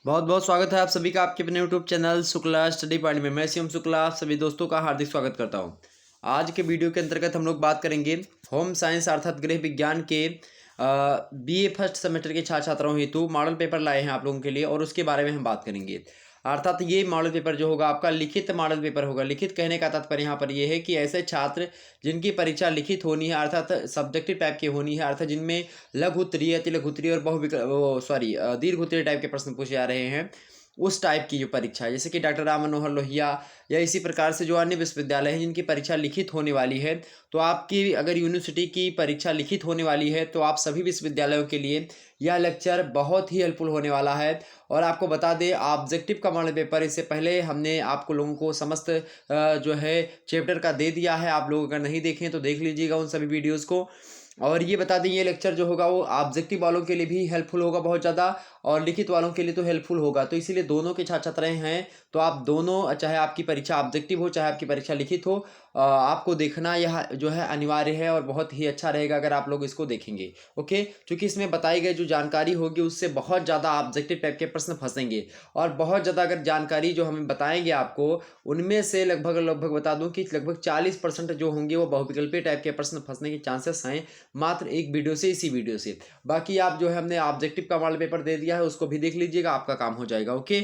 बहुत बहुत स्वागत है आप सभी का आपके अपने YouTube channel Shukla study point में। मैं शिवम शुक्ला आप सभी दोस्तों का हार्दिक स्वागत करता हूं। आज के वीडियो के अंतर्गत हम लोग बात करेंगे होम साइंस अर्थात गृह विज्ञान के बीए फर्स्ट सेमेस्टर के छात्र छात्राओं हेतु मॉडल पेपर लाए हैं आप लोगों के लिए, और उसके बारे में हम बात करेंगे। अर्थात ये मॉडल पेपर जो होगा आपका लिखित मॉडल पेपर होगा। लिखित कहने का तात्पर्य यहाँ पर ये है कि ऐसे छात्र जिनकी परीक्षा लिखित होनी है अर्थात सब्जेक्टिव टाइप की होनी है, अर्थात जिनमें लघु उत्तरीय, अति लघु उत्तरीय और दीर्घ उत्तरीय टाइप के प्रश्न पूछे जा रहे हैं, उस टाइप की जो परीक्षा है, जैसे कि डॉक्टर राम मनोहर लोहिया या इसी प्रकार से जो अन्य विश्वविद्यालय हैं जिनकी परीक्षा लिखित होने वाली है, तो आपकी अगर यूनिवर्सिटी की परीक्षा लिखित होने वाली है तो आप सभी विश्वविद्यालयों के लिए यह लेक्चर बहुत ही हेल्पफुल होने वाला है। और आपको बता दें, ऑब्जेक्टिव का मॉडल पेपर इससे पहले हमने आपको लोगों को समस्त जो है चैप्टर का दे दिया है। आप लोग अगर नहीं देखें तो देख लीजिएगा उन सभी वीडियोज़ को। और ये बता दें, ये लेक्चर जो होगा वो ऑब्जेक्टिव वालों के लिए भी हेल्पफुल होगा बहुत ज़्यादा, और लिखित वालों के लिए तो हेल्पफुल होगा। तो इसीलिए दोनों के छात्र छात्राएं हैं तो आप दोनों, चाहे आपकी परीक्षा ऑब्जेक्टिव हो चाहे आपकी परीक्षा लिखित हो, आपको देखना यह जो है अनिवार्य है, और बहुत ही अच्छा रहेगा अगर आप लोग इसको देखेंगे। ओके, क्योंकि इसमें बताई गई जो जानकारी होगी उससे बहुत ज़्यादा ऑब्जेक्टिव टाइप के प्रश्न फंसेंगे, और बहुत ज़्यादा अगर जानकारी जो हमें बताएंगे आपको, उनमें से लगभग लगभग बता दूं कि लगभग 40% जो होंगे वो बहुविकल्पीय टाइप के प्रश्न फंसने के चांसेस हैं, मात्र एक वीडियो से, इसी वीडियो से। बाकी आप जो है हमने ऑब्जेक्टिव का मॉडल पेपर दे दिया है, उसको भी देख लीजिएगा, आपका काम हो जाएगा। ओके,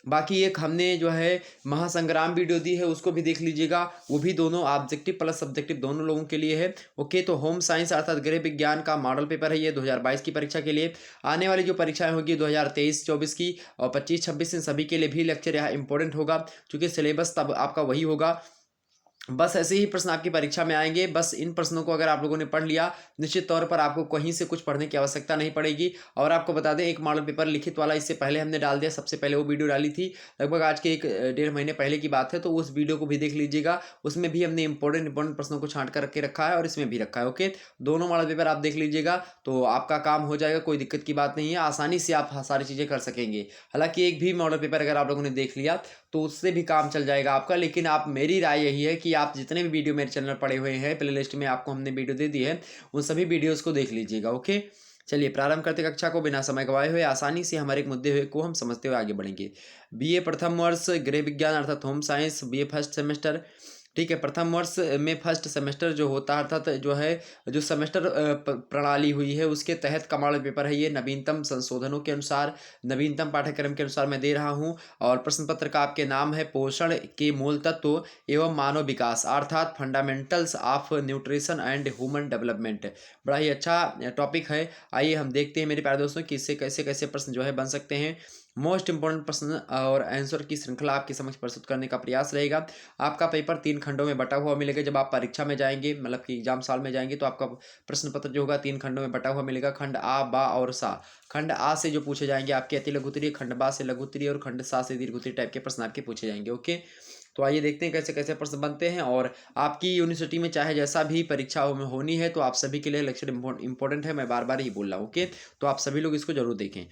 बाकी एक हमने जो है महासंग्राम वीडियो दी है, उसको भी देख लीजिएगा, वो भी दोनों ऑब्जेक्टिव प्लस सब्जेक्टिव दोनों लोगों के लिए है। ओके, तो होम साइंस अर्थात गृह विज्ञान का मॉडल पेपर है ये 2022 की परीक्षा के लिए। आने वाली जो परीक्षाएं होगी 2023-24 की और 25-26, इन सभी के लिए भी लेक्चर यहाँ इंपॉर्टेंट होगा, क्योंकि सिलेबस तब आपका वही होगा। बस ऐसे ही प्रश्न आपकी परीक्षा में आएंगे। बस इन प्रश्नों को अगर आप लोगों ने पढ़ लिया, निश्चित तौर पर आपको कहीं से कुछ पढ़ने की आवश्यकता नहीं पड़ेगी। और आपको बता दें, एक मॉडल पेपर लिखित वाला इससे पहले हमने डाल दिया, सबसे पहले वो वीडियो डाली थी, लगभग आज के 1-1.5 महीने पहले की बात है, तो उस वीडियो को भी देख लीजिएगा। उसमें भी हमने इंपॉर्टेंट प्रश्नों को छांट कर रखे रखा है, और इसमें भी रखा है। ओके, दोनों मॉडल पेपर आप देख लीजिएगा तो आपका काम हो जाएगा, कोई दिक्कत की बात नहीं है, आसानी से आप सारी चीज़ें कर सकेंगे। हालांकि एक भी मॉडल पेपर अगर आप लोगों ने देख लिया तो उससे भी काम चल जाएगा आपका। लेकिन आप, मेरी राय यही है कि आप जितने भी वीडियो मेरे चैनल पड़े हुए हैं, प्ले लिस्ट में आपको हमने वीडियो दे दी है, उन सभी वीडियोस को देख लीजिएगा। ओके, चलिए प्रारंभ करते कक्षा को। बिना समय गवाए हुए आसानी से हमारे एक मुद्दे हुए को हम समझते हुए आगे बढ़ेंगे। बीए प्रथम वर्ष गृह विज्ञान अर्थात home science, BA first semester. ठीक है, प्रथम वर्ष में फर्स्ट सेमेस्टर जो होता है, अर्थात जो है जो सेमेस्टर प्रणाली हुई है उसके तहत का मॉडल पेपर है ये। नवीनतम संशोधनों के अनुसार, नवीनतम पाठ्यक्रम के अनुसार मैं दे रहा हूँ। और प्रश्न पत्र का आपके नाम है पोषण के मूल तत्व एवं मानव विकास, अर्थात fundamentals of nutrition and human development. बड़ा ही अच्छा टॉपिक है। आइए हम देखते हैं मेरे प्यारे दोस्तों कि इससे कैसे कैसे प्रश्न जो है बन सकते हैं। मोस्ट इंपॉर्टेंट प्रश्न और आंसर की श्रृंखला आपके समक्ष प्रस्तुत करने का प्रयास रहेगा। आपका पेपर 3 खंडों में बटा हुआ मिलेगा। जब आप परीक्षा में जाएंगे, मतलब कि एग्जाम साल में जाएंगे, तो आपका प्रश्न पत्र जो होगा 3 खंडों में बटा हुआ मिलेगा। खंड आ, बा और सा। खंड आ से जो पूछे जाएंगे आपके अति लघु उत्तरीय, खंड बा से लघु उत्तरीय, और खंड सा से दीर्घ उत्तरीय टाइप के प्रश्न आपके पूछे जाएंगे। ओके, तो आइए देखते हैं कैसे कैसे प्रश्न बनते हैं। और आपकी यूनिवर्सिटी में चाहे जैसा भी परीक्षा होनी है, तो आप सभी के लिए लेक्चर इंपॉर्टेंट है, मैं बार बार ही बोल रहा हूँ। ओके, तो आप सभी लोग इसको जरूर देखें।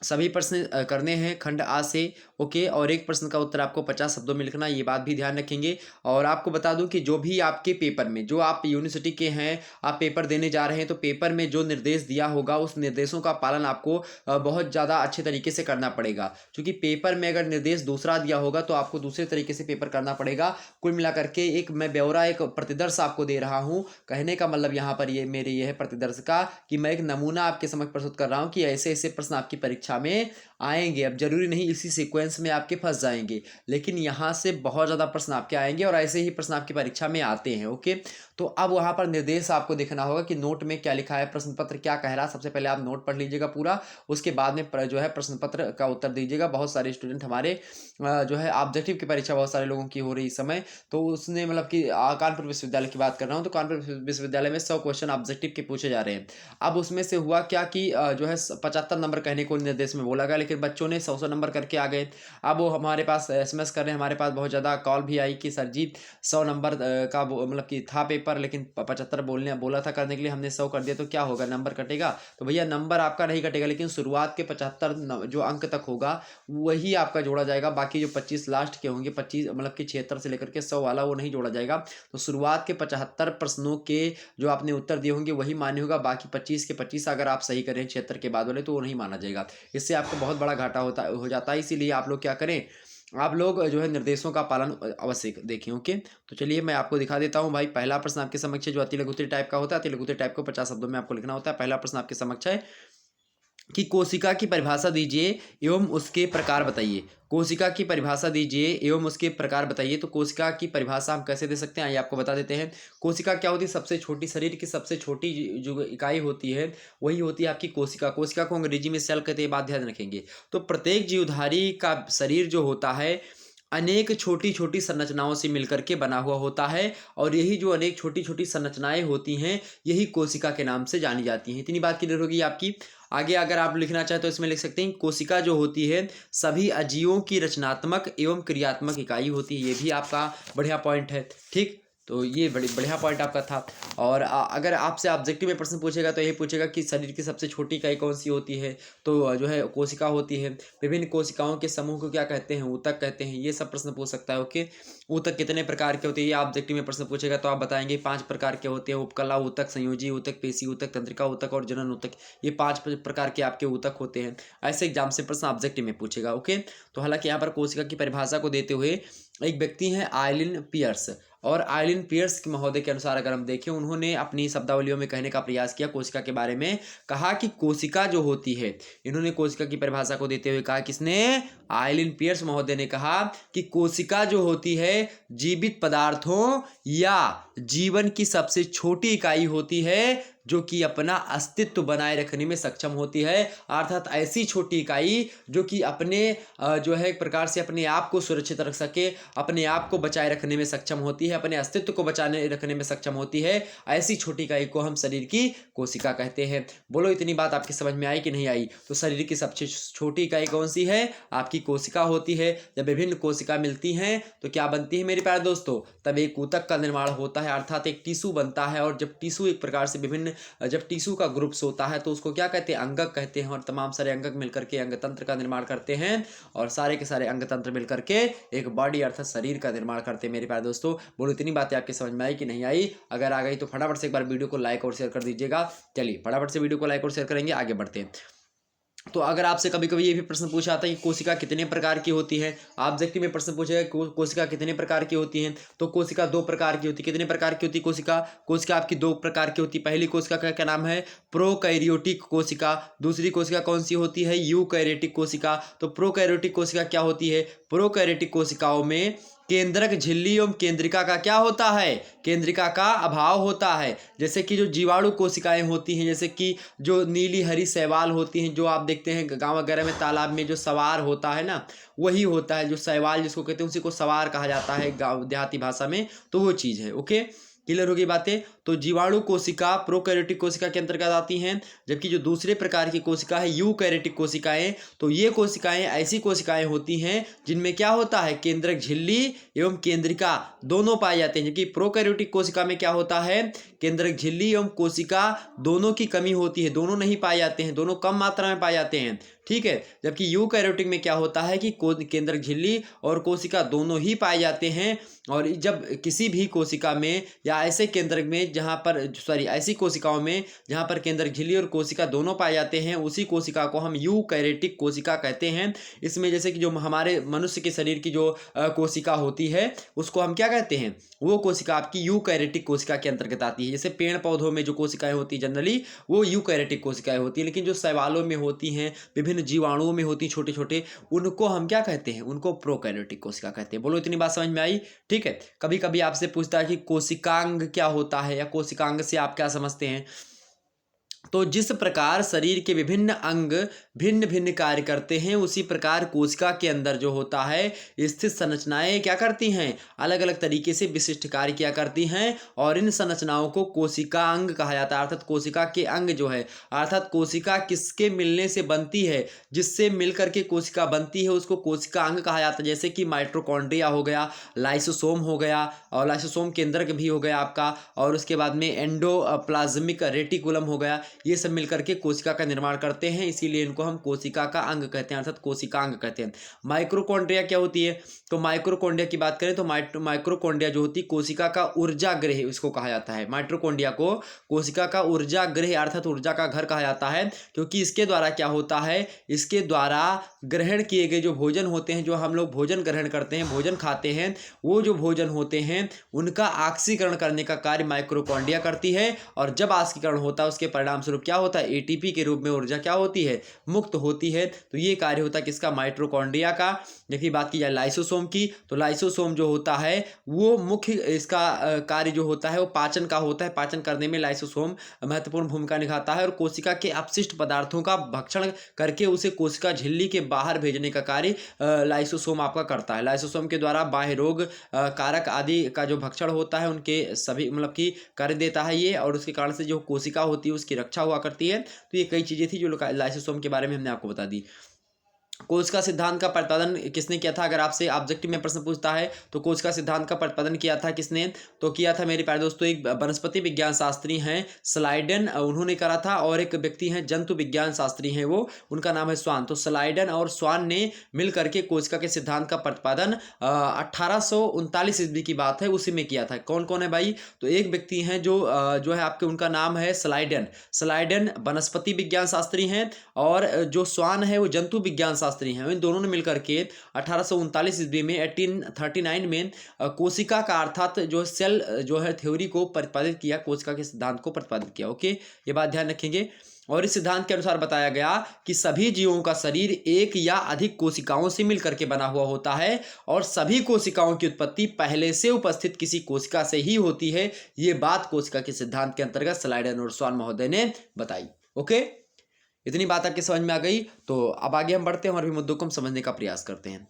सभी प्रश्न करने हैं खंड आ से। ओके, और एक प्रश्न का उत्तर आपको 50 शब्दों में लिखना, ये बात भी ध्यान रखेंगे। और आपको बता दूं कि जो भी आपके पेपर में, जो आप यूनिवर्सिटी के हैं, आप पेपर देने जा रहे हैं, तो पेपर में जो निर्देश दिया होगा उस निर्देशों का पालन आपको बहुत ज़्यादा अच्छे तरीके से करना पड़ेगा। क्योंकि पेपर में अगर निर्देश दूसरा दिया होगा तो आपको दूसरे तरीके से पेपर करना पड़ेगा। कुल मिलाकर के एक मैं ब्यौरा, एक प्रतिदर्श आपको दे रहा हूँ। कहने का मतलब यहाँ पर ये है प्रतिदर्श का, कि मैं एक नमूना आपके समक्ष प्रस्तुत कर रहा हूँ कि ऐसे ऐसे प्रश्न आपकी परीक्षा में आएंगे। अब जरूरी नहीं इसी सीक्वेंस में आपके फंस जाएंगे, लेकिन यहाँ से बहुत ज़्यादा प्रश्न आपके आएंगे, और ऐसे ही प्रश्न आपकी परीक्षा में आते हैं। ओके, तो अब वहाँ पर निर्देश आपको देखना होगा कि नोट में क्या लिखा है, प्रश्न पत्र क्या कह रहा है। सबसे पहले आप नोट पढ़ लीजिएगा पूरा, उसके बाद में जो है प्रश्न पत्र का उत्तर दीजिएगा। बहुत सारे स्टूडेंट हमारे जो है ऑब्जेक्टिव की परीक्षा बहुत सारे लोगों की हो रही इस समय, तो उसने मतलब कि कानपुर विश्वविद्यालय की बात कर रहा हूँ, तो कानपुर विश्वविद्यालय में 100 क्वेश्चन ऑब्जेक्टिव के पूछे जा रहे हैं। अब उसमें से हुआ क्या कि जो है 75 नंबर कहने को निर्देश में बोला गया, लेकिन बच्चों ने 100 नंबर करके आ गए। अब वो हमारे पास SMS कर रहे हैं, हमारे पास बहुत ज़्यादा कॉल भी आई कि सर जी 100 नंबर का मतलब कि था पेपर, लेकिन 75 बोला था करने के लिए, हमने 100 कर दिया, तो क्या होगा, नंबर कटेगा? तो भैया नंबर आपका नहीं कटेगा, लेकिन शुरुआत के 75 जो अंक तक होगा वही आपका जोड़ा जाएगा। बाकी जो 25 लास्ट के होंगे, 25 मतलब कि 76 से लेकर के 100 वाला, वो नहीं जोड़ा जाएगा। तो शुरुआत के 75 प्रश्नों के जो आपने उत्तर दिए होंगे वही मान्य होगा। बाकी 25 के 25 अगर आप सही करें 76 के बाद वाले, तो वो नहीं माना जाएगा। इससे आपको बहुत बड़ा घाटा हो जाता है। इसीलिए आप लोग क्या करें, आप लोग जो है निर्देशों का पालन अवश्य देखें। ओके, तो चलिए मैं आपको दिखा देता हूं भाई। पहला प्रश्न आपके समक्ष है जो अति लघुत्तरीय टाइप का होता है। अति लघुत्तरीय टाइप को 50 शब्दों में आपको लिखना होता है। पहला प्रश्न आपके समक्ष है कि कोशिका की परिभाषा दीजिए एवं उसके प्रकार बताइए। कोशिका की परिभाषा दीजिए एवं उसके प्रकार बताइए। तो कोशिका की परिभाषा हम कैसे दे सकते हैं, आइए आपको बता देते हैं। कोशिका क्या होती है, सबसे छोटी, शरीर की सबसे छोटी जो इकाई होती है वही होती है आपकी कोशिका। कोशिका को अंग्रेजी में सेल कहते हैं, बात ध्यान रखेंगे। तो प्रत्येक जीवधारी का शरीर जो होता है अनेक छोटी छोटी संरचनाओं से मिलकर के बना हुआ होता है, और यही जो अनेक छोटी छोटी संरचनाएं होती हैं यही कोशिका के नाम से जानी जाती हैं। इतनी बात क्लियर होगी आपकी। आगे अगर आप लिखना चाहें तो इसमें लिख सकते हैं कोशिका जो होती है सभी अजीवों की रचनात्मक एवं क्रियात्मक इकाई होती है। ये भी आपका बढ़िया पॉइंट है, ठीक। तो ये बढ़िया पॉइंट आपका था। और अगर आपसे ऑब्जेक्टिव में प्रश्न पूछेगा तो यही पूछेगा कि शरीर की सबसे छोटी इकाई कौन सी होती है, तो जो है कोशिका होती है। विभिन्न कोशिकाओं के समूह को क्या कहते हैं, ऊतक कहते हैं। ये सब प्रश्न पूछ सकता है। ओके, ऊतक कितने प्रकार के होते हैं, ये ऑब्जेक्टिव में प्रश्न पूछेगा तो आप बताएंगे 5 प्रकार के होते हैं। उपकला ऊतक, संयोजी ऊतक, पेशी ऊतक, तंत्रिका ऊतक और जनन ऊतक। ये 5 प्रकार के आपके ऊतक होते हैं। ऐसे एग्जाम से प्रश्न ऑब्जेक्टिव में पूछेगा। ओके, तो हालांकि यहाँ पर कोशिका की परिभाषा को देते हुए एक व्यक्ति हैं आइलिन पियर्स, और आइलिन पियर्स के महोदय के अनुसार अगर हम देखें, उन्होंने अपनी शब्दावलियों में कहने का प्रयास किया कोशिका के बारे में। कहा कि कोशिका जो होती है, इन्होंने कोशिका की परिभाषा को देते हुए कहा, किसने, आइलिन पियर्स महोदय ने कहा कि कोशिका जो होती है जीवित पदार्थों या जीवन की सबसे छोटी इकाई होती है जो कि अपना अस्तित्व बनाए रखने में सक्षम होती है। अर्थात ऐसी छोटी इकाई जो कि अपने जो है एक प्रकार से अपने आप को सुरक्षित रख सके, अपने आप को बचाए रखने में सक्षम होती है, अपने अस्तित्व को बचाने रखने में सक्षम होती है। ऐसी छोटी इकाई को हम शरीर की कोशिका कहते हैं। बोलो इतनी बात आपकी समझ में आई कि नहीं आई। तो शरीर की सबसे छोटी इकाई कौन सी है, आपकी कोशिका होती है। जब विभिन्न कोशिका मिलती हैं तो क्या बनती है मेरे प्यारे दोस्तों, तब एक ऊतक का निर्माण होता है, अर्थात एक टिश्यू बनता है। और जब टिश्यू एक प्रकार से जब टिश्यू का ग्रुप्स होता है तो उसको क्या कहते हैं, अंगक कहते हैं। और तमाम सारे अंगक मिलकर के अंग तंत्र का निर्माण करते हैं, और सारे के सारे अंग तंत्र मिलकर के एक बॉडी अर्थात शरीर का निर्माण करते हैं। मेरे प्यारे दोस्तों, बोलो इतनी बातें आपकी समझ में आई कि नहीं आई। अगर आ गई तो फटाफट से एक बार वीडियो को लाइक और शेयर कर दीजिएगा। चलिए फटाफट से वीडियो को लाइक और शेयर करेंगे, आगे बढ़ते हैं। तो अगर आपसे कभी कभी ये भी प्रश्न पूछा आता है कि कोशिका कितने प्रकार की होती है, ऑब्जेक्टिव में प्रश्न पूछेगा कोशिका कितने प्रकार की होती है, तो कोशिका 2 प्रकार की होती है। कितने प्रकार की होती है कोशिका, कोशिका आपकी 2 प्रकार की होती है। पहली कोशिका का क्या नाम है, प्रोकैरियोटिक कोशिका। दूसरी कोशिका कौन सी होती है, यूकैरियोटिक कोशिका। तो प्रोकैरियोटिक कोशिका क्या होती है, प्रोकैरियोटिक कोशिकाओं में केंद्रक झिल्ली एवं केंद्रिका का क्या होता है, केंद्रिका का अभाव होता है। जैसे कि जो जीवाणु कोशिकाएं होती हैं, जैसे कि जो नीली हरी शैवाल होती हैं, जो आप देखते हैं गांव वगैरह में तालाब में जो सवार होता है ना, वही होता है जो शैवाल जिसको कहते हैं, उसी को सवार कहा जाता है गाँव देहाती भाषा में। तो वो चीज़ है। ओके, क्लियर होगी बातें। तो जीवाणु कोशिका प्रोकैरियोटिक कोशिका के अंतर्गत आती हैं, जबकि जो दूसरे प्रकार की कोशिका है यूकैरियोटिक कोशिकाएं, तो ये कोशिकाएं ऐसी कोशिकाएं होती हैं जिनमें क्या होता है, केंद्रक झिल्ली एवं केंद्रिका दोनों पाए जाते हैं। जबकि प्रोकैरियोटिक कोशिका में क्या होता है, केंद्रक झिल्ली एवं कोशिका दोनों की कमी होती है, दोनों नहीं पाए जाते हैं, दोनों कम मात्रा में पाए जाते हैं। ठीक है, जबकि यूकैरियोटिक में क्या होता है कि केंद्रक झिल्ली और कोशिका दोनों ही पाए जाते हैं। और जब किसी भी कोशिका में या ऐसे केंद्रक में जहाँ पर ऐसी कोशिकाओं में जहाँ पर केंद्रक झिल्ली और कोशिका दोनों पाए जाते हैं, उसी कोशिका को हम यूकैरियोटिक कोशिका कहते हैं। इसमें जैसे कि जो हमारे मनुष्य के शरीर की जो कोशिका होती है उसको हम क्या कहते हैं, वो कोशिका आपकी यूकैरियोटिक कोशिका के अंतर्गत आती है। जैसे पेड़ पौधों में जो कोशिकाएं होती है जनरली वो यूकैरियोटिक कोशिकाएं होती है, लेकिन जो शैवालों में होती हैं, विभिन्न जीवाणुओं में होती छोटे छोटे, उनको हम क्या कहते हैं, उनको प्रोकैरियोटिक कोशिका कहते हैं। बोलो इतनी बात समझ में आई। ठीक है, कभी कभी आपसे पूछता है कि कोशिकांग क्या होता है, या कोशिकांग से आप क्या समझते हैं। तो जिस प्रकार शरीर के विभिन्न अंग भिन्न भिन्न कार्य करते हैं, उसी प्रकार कोशिका के अंदर जो होता है स्थित संरचनाएं क्या करती हैं, अलग अलग तरीके से विशिष्ट कार्य किया करती हैं, और इन संरचनाओं को कोशिकांग कहा जाता है। अर्थात कोशिका के अंग जो है, अर्थात कोशिका किसके मिलने से बनती है, जिससे मिलकर के कोशिका बनती है उसको कोशिकांग कहा जाता है। जैसे कि माइटोकॉन्ड्रिया हो गया, लाइसोसोम हो गया, और लाइसोसोम केंद्रक भी हो गया आपका, और उसके बाद में एंडोप्लाज्मिक रेटिकुलम हो गया। ये सब मिलकर के कोशिका का निर्माण करते हैं, इसीलिए इनको हम कोशिका का अंग कहते हैं, अर्थात कोशिकांग कहते हैं। माइक्रोकॉन्ड्रिया क्या होती है? तो माइक्रोकॉन्ड्रिया की बात करें तो माइक्रोकॉन्ड्रिया जो होती है कोशिका का ऊर्जा गृह इसको कहा जाता है। माइक्रोकॉन्ड्रिया को कोशिका का ऊर्जा गृह अर्थात ऊर्जा का घर कहा जाता है, क्योंकि इसके द्वारा क्या होता है, इसके द्वारा ग्रहण किए गए जो भोजन होते हैं, जो हम लोग भोजन ग्रहण करते हैं, भोजन खाते हैं, वो जो भोजन होते हैं उनका ऑक्सीकरण करने का कार्य माइक्रोकॉन्ड्रिया करती है। और जब ऑक्सीकरण होता है उसके परिणाम स्वरूप क्या होता है, एटीपी के रूप में ऊर्जा क्या होती है, मुक्त होती है। तो ये कार्य होता है किसका, माइटोकॉन्ड्रिया का। देखिए बात की जाए लाइसोसोम की, तो लाइसोसोम जो होता है वो मुख्य इसका कार्य जो होता है वो पाचन का होता है। पाचन करने में लाइसोसोम महत्वपूर्ण भूमिका निभाता है और कोशिका के अपशिष्ट पदार्थों का भक्षण करके उसे कोशिका झिल्ली के बाहर भेजने का कार्य लाइसोसोम आपका करता है। लाइसोसोम के द्वारा बाह्य रोग कारक आदि का जो भक्षण होता है उनके सभी मतलब कि कर देता है ये, और उसके कारण से जो कोशिका होती है उसकी रक्षा हुआ करती है। तो ये कई चीज़ें थी जो लाइसोसोम के बारे में हमने आपको बता दी। कोशिका सिद्धांत का प्रतिपादन किसने किया था? अगर आपसे ऑब्जेक्टिव में प्रश्न पूछता है तो कोशिका सिद्धांत का प्रतिपादन किया था किसने? तो किया था मेरे प्यारे दोस्तों एक वनस्पति विज्ञान शास्त्री हैं स्लाइडन, उन्होंने करा था, और एक व्यक्ति हैं जंतु विज्ञान शास्त्री हैं वो, उनका नाम है स्वान। तो स्लाइडन और स्वान ने मिल करके कोशिका के सिद्धांत का प्रतिपादन 1839 ईस्वी की बात है उसी में किया था। कौन कौन है भाई? तो एक व्यक्ति हैं जो है आपके, उनका नाम है स्लाइडन। स्लाइडन वनस्पति विज्ञान शास्त्री हैं और जो स्वान है वो जंतु विज्ञान शास्त्री हैं। इन दोनों ने मिलकर के 1839 ईस्वी में 1839 में कोशिका का अर्थात जो सेल जो है थ्योरी को प्रतिपादित किया, कोशिका के सिद्धांत को प्रतिपादित किया। ओके, ये बात ध्यान रखेंगे। और इस सिद्धांत के अनुसार बताया गया कि सभी जीवों का शरीर एक या अधिक कोशिकाओं से मिलकर के बना हुआ होता है और सभी कोशिकाओं की उत्पत्ति पहले से उपस्थित किसी कोशिका से ही होती है। ये बात कोशिका के सिद्धांत के अंतर्गत स्लाइडन और स्वान महोदय ने बताई। ओके, इतनी बात आपके समझ में आ गई। तो अब आगे हम बढ़ते हैं और भी मुद्दों को हम समझने का प्रयास करते हैं।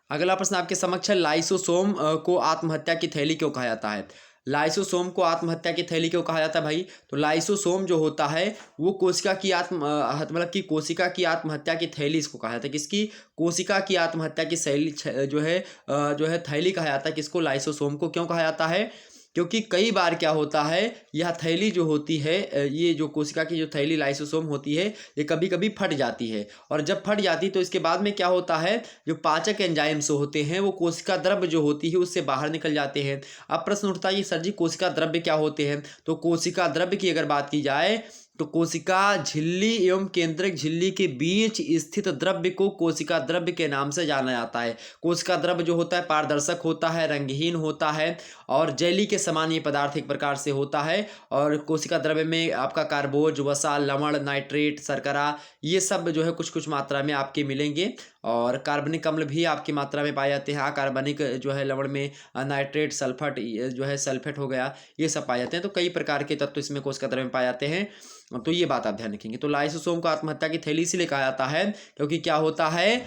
अगला प्रश्न आपके समक्ष है, लाइसोसोम को आत्महत्या की थैली क्यों कहा जाता है? लाइसोसोम को आत्महत्या की थैली क्यों कहा जाता है भाई? तो लाइसोसोम जो होता है वो कोशिका की मतलब कि कोशिका की आत्महत्या की थैली इसको कहा जाता है। किसकी? कोशिका की आत्महत्या की शैली जो है थैली कहा जाता है। किसको? लाइसोसोम को। क्यों कहा जाता है? क्योंकि कई बार क्या होता है, यह थैली जो होती है, ये जो कोशिका की जो थैली लाइसोसोम होती है ये कभी कभी फट जाती है, और जब फट जाती है तो इसके बाद में क्या होता है, जो पाचक एंजाइम्स होते हैं वो कोशिका द्रव्य जो होती है उससे बाहर निकल जाते हैं। अब प्रश्न उठता है, ये सर जी कोशिका द्रव्य क्या होते हैं? तो कोशिका द्रव्य की अगर बात की जाए तो कोशिका झिल्ली एवं केंद्रक झिल्ली के बीच स्थित द्रव्य को कोशिका द्रव्य के नाम से जाना जाता है। कोशिका द्रव्य जो होता है पारदर्शक होता है, रंगहीन होता है और जेली के समान ये पदार्थ एक प्रकार से होता है। और कोशिका द्रव्य में आपका कार्बोज, वसा, लवण, नाइट्रेट, शर्करा ये सब जो है कुछ कुछ मात्रा में आपके मिलेंगे, और कार्बनिक अम्ल भी आपकी मात्रा में पाए जाते हैं। कार्बनिक जो है लवण में नाइट्रेट, सल्फट जो है सल्फेट हो गया, ये सब पाए जाते हैं। तो कई प्रकार के तत्व इसमें कोशिका द्रव्य में पाए जाते हैं। तो ये बात आप ध्यान रखेंगे। तो लाइसोसोम को आत्महत्या की थैली इसीलिए कहा जाता है क्योंकि क्या होता है,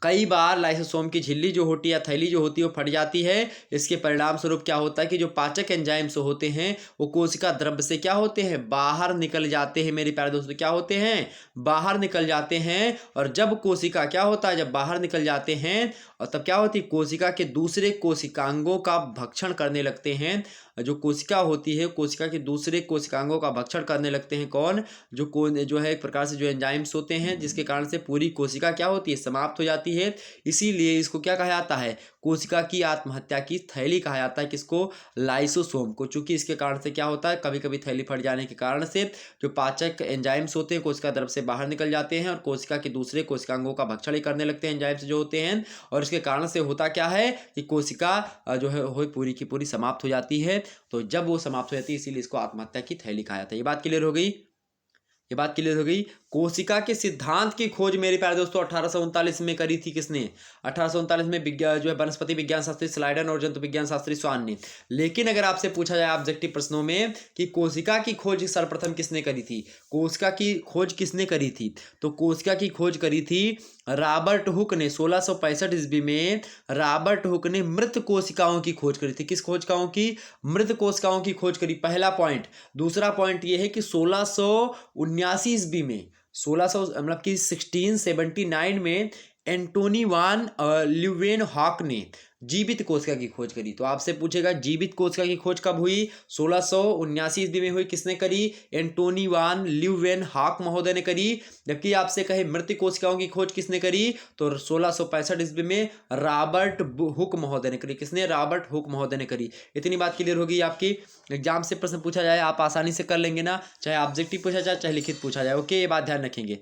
कई बार लाइसोसोम की झिल्ली जो होती है या थैली जो होती है वो फट जाती है। इसके परिणाम स्वरूप क्या होता है कि जो पाचक एंजाइम्स होते हैं वो कोशिका द्रव्य से क्या होते हैं, बाहर निकल जाते हैं। मेरे प्यारे दोस्तों क्या होते हैं, बाहर निकल जाते हैं। और जब कोशिका क्या होता है, जब बाहर निकल जाते हैं और तब क्या होती है, कोशिका के दूसरे कोशिकांगों का भक्षण करने लगते हैं। जो कोशिका होती है कोशिका के दूसरे कोशिकांगों का भक्षण करने लगते हैं। कौन? जो है एक प्रकार से जो एंजाइम्स होते हैं, जिसके कारण से पूरी कोशिका क्या होती है, समाप्त हो जाती है। इसीलिए इसको क्या कहा जाता है, कोशिका की आत्महत्या की थैली कहा जाता है। किसको? लाइसोसोम को। चूंकि इसके कारण से क्या होता है, कभी कभी थैली फट जाने के कारण से जो पाचक एंजाइम्स होते हैं कोशिका द्रव्य से बाहर निकल जाते हैं और कोशिका के दूसरे कोशिकांगों का भक्षण ही करने लगते हैं एंजाइम्स जो होते हैं। और इसके कारण से होता क्या है कि कोशिका जो है वो पूरी की पूरी समाप्त हो जाती है। तो जब वो समाप्त हो जाती है इसीलिए इसको आत्महत्या की थैली कहा जाता है। ये बात क्लियर हो गई? ये बात क्लियर हो गई। कोशिका के सिद्धांत की खोज मेरे प्यारे दोस्तों 1839 में करी थी। किसने? 1839 में जो है वनस्पति विज्ञान शास्त्री स्लाइडन और जंतु विज्ञान शास्त्री स्वान ने। लेकिन अगर आपसे पूछा जाए ऑब्जेक्टिव प्रश्नों में कि कोशिका की खोज सर्वप्रथम किसने करी थी, कोशिका की खोज किसने करी थी, तो कोशिका की खोज करी थी रॉबर्ट हुक ने। 1665 ईस्वी में रॉबर्ट हुक ने मृत कोशिकाओं की खोज करी थी। किस कोशिकाओं की? मृत कोशिकाओं की खोज करी, पहला पॉइंट। दूसरा पॉइंट ये है कि 1679 ईस्वी में 1600 मतलब कि 1679 में एंटोनी वान ल्यूवेनहॉक ने जीवित कोशिका की खोज करी। तो आपसे पूछेगा जीवित कोशिका की खोज कब हुई? 1679 ईस्वी में हुई। किसने करी? एंटोनी वान ल्यूवेनहॉक महोदय ने करी। जबकि आपसे कहे मृत कोशिकाओं की खोज किसने करी? तो 1665 ईस्वी में रॉबर्ट हुक महोदय ने करी। किसने? रॉबर्ट हुक महोदय ने करी। इतनी बात क्लियर होगी आपकी। एग्जाम से प्रश्न पूछा जाए आप आसानी से कर लेंगे ना, चाहे ऑब्जेक्टिव पूछा जाए चाहे लिखित पूछा जाए। ओके, ये बात ध्यान रखेंगे।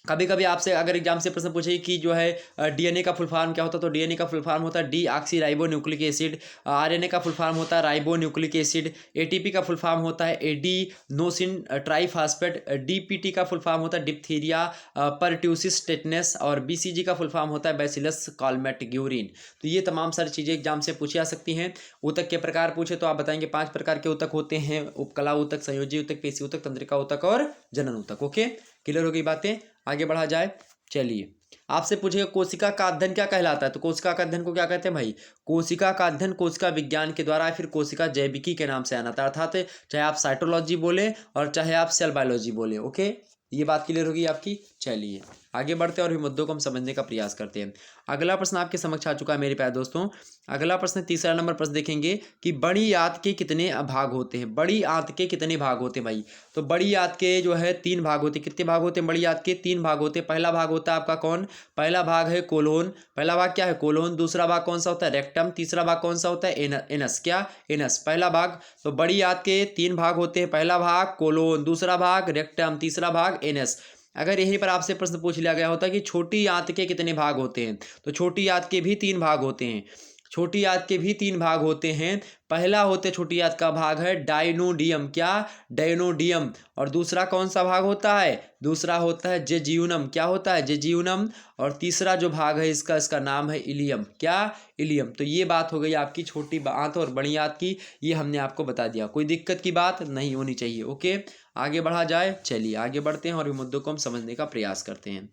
कभी कभी आपसे अगर एग्जाम से प्रश्न पूछे कि जो है डीएनए का फुल फॉर्म क्या होता है, तो डीएनए का फुल फॉर्म होता है D oxy ribo nucleic acid. RNA का फुल फॉर्म होता है राइबो न्यूक्लिक एसिड। एटीपी का फुल फॉर्म होता है एडीनोसिन ट्राइफॉस्फेट। डीपीटी का फुल फॉर्म होता है डिप्थीरिया परट्यूसिस टेटनस। और बीसीजी का फुल फॉर्म होता है बैसिलस कॉलमेटग्यूरिन। तो ये तमाम सारी चीज़ें एग्जाम से पूछी जा सकती हैं। ऊतक के प्रकार पूछे तो आप बताएंगे 5 प्रकार के ऊतक होते हैं: उपकला ऊतक, संयोजी ऊतक, पेशी ऊतक, तंत्रिका ऊतक और जनन ऊतक। ओके, क्लियर हो गई बातें? आगे बढ़ा जाए। चलिए, आपसे पूछेगा कोशिका का अध्ययन क्या कहलाता है? तो कोशिका का अध्ययन को क्या कहते हैं भाई? कोशिका का अध्ययन कोशिका विज्ञान के द्वारा या फिर कोशिका जैविकी के नाम से आना था। अर्थात चाहे आप साइटोलॉजी बोले और चाहे आप सेल बायोलॉजी बोले। ओके, ये बात क्लियर होगी आपकी। चलिए आगे बढ़ते हैं और भी मुद्दों को हम समझने का प्रयास करते हैं। अगला प्रश्न आपके समक्ष आ चुका है मेरे प्यारे दोस्तों। अगला प्रश्न, तीसरा नंबर प्रश्न देखेंगे कि बड़ी आंत के कितने भाग होते हैं? बड़ी आंत के कितने भाग होते हैं भाई? तो बड़ी आंत के जो है 3 भाग होते हैं। कितने भाग होते हैं बड़ी आंत के? 3 भाग होते हैं। पहला भाग होता है आपका कौन? पहला भाग है कोलोन। पहला भाग क्या है? कोलोन। दूसरा भाग कौन सा होता है? रेक्टम। तीसरा भाग कौन सा होता है? एनस। क्या? एनस। पहला भाग। तो बड़ी आंत के 3 भाग होते हैं। पहला भाग कोलोन, दूसरा भाग रेक्टम, तीसरा भाग एनस। अगर यहीं पर आपसे प्रश्न पूछ लिया गया होता कि छोटी आंत के कितने भाग होते हैं, तो छोटी आंत के भी 3 भाग होते हैं। छोटी आंत के भी 3 भाग होते हैं। पहला होते छोटी आंत का भाग है डायनोडियम। क्या? डायनोडियम। और दूसरा कौन सा भाग होता है? दूसरा होता है जेजियूनम। क्या होता है? जेजियूनम। और तीसरा जो भाग है इसका नाम है इलियम। क्या? इलियम। तो ये बात हो गई आपकी छोटी आंत और बड़ी आंत की। ये हमने आपको बता दिया, कोई दिक्कत की बात नहीं होनी चाहिए। ओके, आगे बढ़ा जाए। चलिए आगे बढ़ते हैं और भी मुद्दों को हम समझने का प्रयास करते हैं।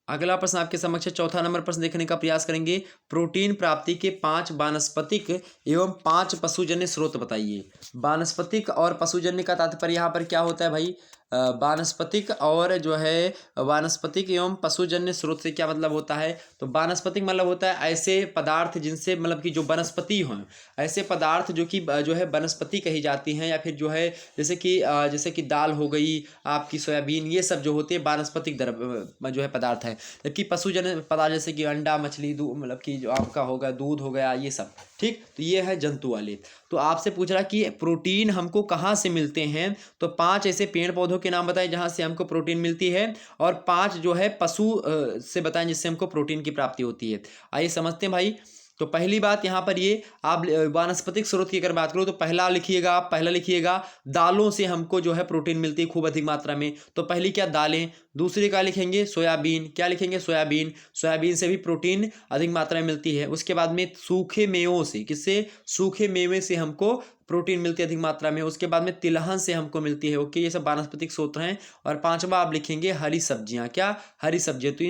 अगला प्रश्न आपके समक्ष है, चौथा नंबर प्रश्न देखने का प्रयास करेंगे। प्रोटीन प्राप्ति के 5 वानस्पतिक एवं 5 पशुजन्य स्रोत बताइए। वानस्पतिक और पशुजन्य का तात्पर्य यहाँ पर क्या होता है भाई? वानस्पतिक और जो है वानस्पतिक एवं पशुजन्य स्रोत से क्या मतलब होता है? तो वानस्पतिक मतलब होता है ऐसे पदार्थ जिनसे मतलब कि जो वनस्पति हों, ऐसे पदार्थ जो कि जो है वनस्पति कही जाती हैं, या फिर जो है जैसे कि दाल हो गई आपकी, सोयाबीन, ये सब जो होते हैं वानस्पतिक द्रव्य जो है पदार्थ है। जबकि पशुजन्य पदार्थ जैसे कि अंडा, मछली, दूध, मतलब कि जो आपका होगा दूध हो गया, ये सब। ठीक, तो ये है जंतु वाले। तो आपसे पूछ रहा कि प्रोटीन हमको कहाँ से मिलते हैं? तो 5 ऐसे पेड़ पौधों के नाम बताएं जहाँ से हमको प्रोटीन मिलती है, और 5 जो है पशु से बताएं जिससे हमको प्रोटीन की प्राप्ति होती है। आइए समझते हैं भाई। तो पहली बात यहाँ पर ये, आप वानस्पतिक स्रोत की अगर बात करो तो पहला लिखिएगा दालों से हमको जो है प्रोटीन मिलती है खूब अधिक मात्रा में। तो पहली क्या? दालें। दूसरी क्या लिखेंगे? सोयाबीन। क्या लिखेंगे? सोयाबीन। सोयाबीन से भी प्रोटीन अधिक मात्रा में मिलती है। उसके बाद में सूखे मेवों से, किससे? सूखे मेवे से हमको प्रोटीन मिलती है अधिक मात्रा में। उसके बाद में तिलहन से हमको मिलती है। ओके, ये सब वानस्पतिक स्रोत हैं। और 5वां आप लिखेंगे हरी सब्जियां। क्या? हरी सब्जियां। तो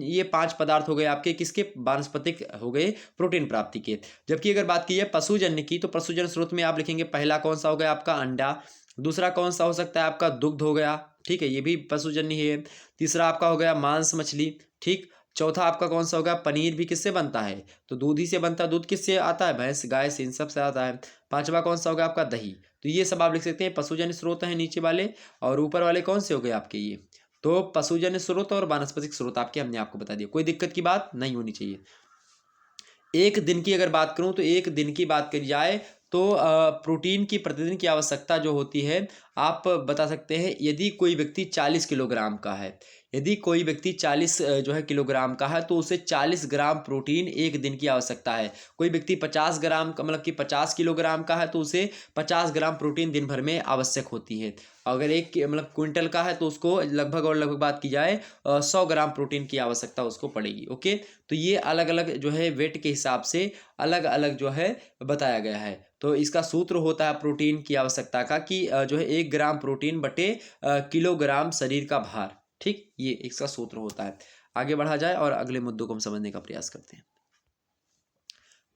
ये 5 पदार्थ हो गए आपके किसके? वानस्पतिक हो गए प्रोटीन प्राप्ति के। जबकि अगर बात की है पशुजन्य की, तो पशुजन्य स्रोत में आप लिखेंगे पहला कौन सा हो गया आपका? अंडा। दूसरा कौन सा हो सकता है आपका? दुग्ध हो गया। ठीक है, ये भी पशुजन्य ही है। तीसरा आपका हो गया मांस, मछली। ठीक। चौथा आपका कौन सा होगा? पनीर भी किससे बनता है? तो दूध ही से बनता है। दूध किससे आता है? भैंस, गाय से, इन सब से आता है। 5वां कौन सा होगा आपका? दही। तो ये सब आप लिख सकते हैं पशुजन्य स्रोत हैं नीचे वाले। और ऊपर वाले कौन से हो गए आपके? ये तो पशुजन्य स्रोत और वानस्पतिक स्रोत आपके हमने आपको बता दिया, कोई दिक्कत की बात नहीं होनी चाहिए। एक दिन की अगर बात करूं तो एक दिन की बात करी जाए तो प्रोटीन की प्रतिदिन की आवश्यकता जो होती है, आप बता सकते हैं। यदि कोई व्यक्ति 40 किलोग्राम का है, यदि कोई व्यक्ति 40 जो है किलोग्राम का है, तो उसे 40 ग्राम प्रोटीन एक दिन की आवश्यकता है। कोई व्यक्ति 50 ग्राम का मतलब कि 50 किलोग्राम का है, तो उसे 50 ग्राम प्रोटीन दिन भर में आवश्यक होती है। अगर एक मतलब क्विंटल का है तो उसको लगभग बात की जाए 100 ग्राम प्रोटीन की आवश्यकता उसको पड़ेगी। ओके, तो ये अलग अलग जो है वेट के हिसाब से अलग अलग जो है बताया गया है। तो इसका सूत्र होता है प्रोटीन की आवश्यकता का कि जो है 1 ग्राम प्रोटीन बटे किलोग्राम शरीर का भार। ठीक, ये इसका सूत्र होता है। आगे बढ़ा जाए और अगले मुद्दों को हम समझने का प्रयास करते हैं।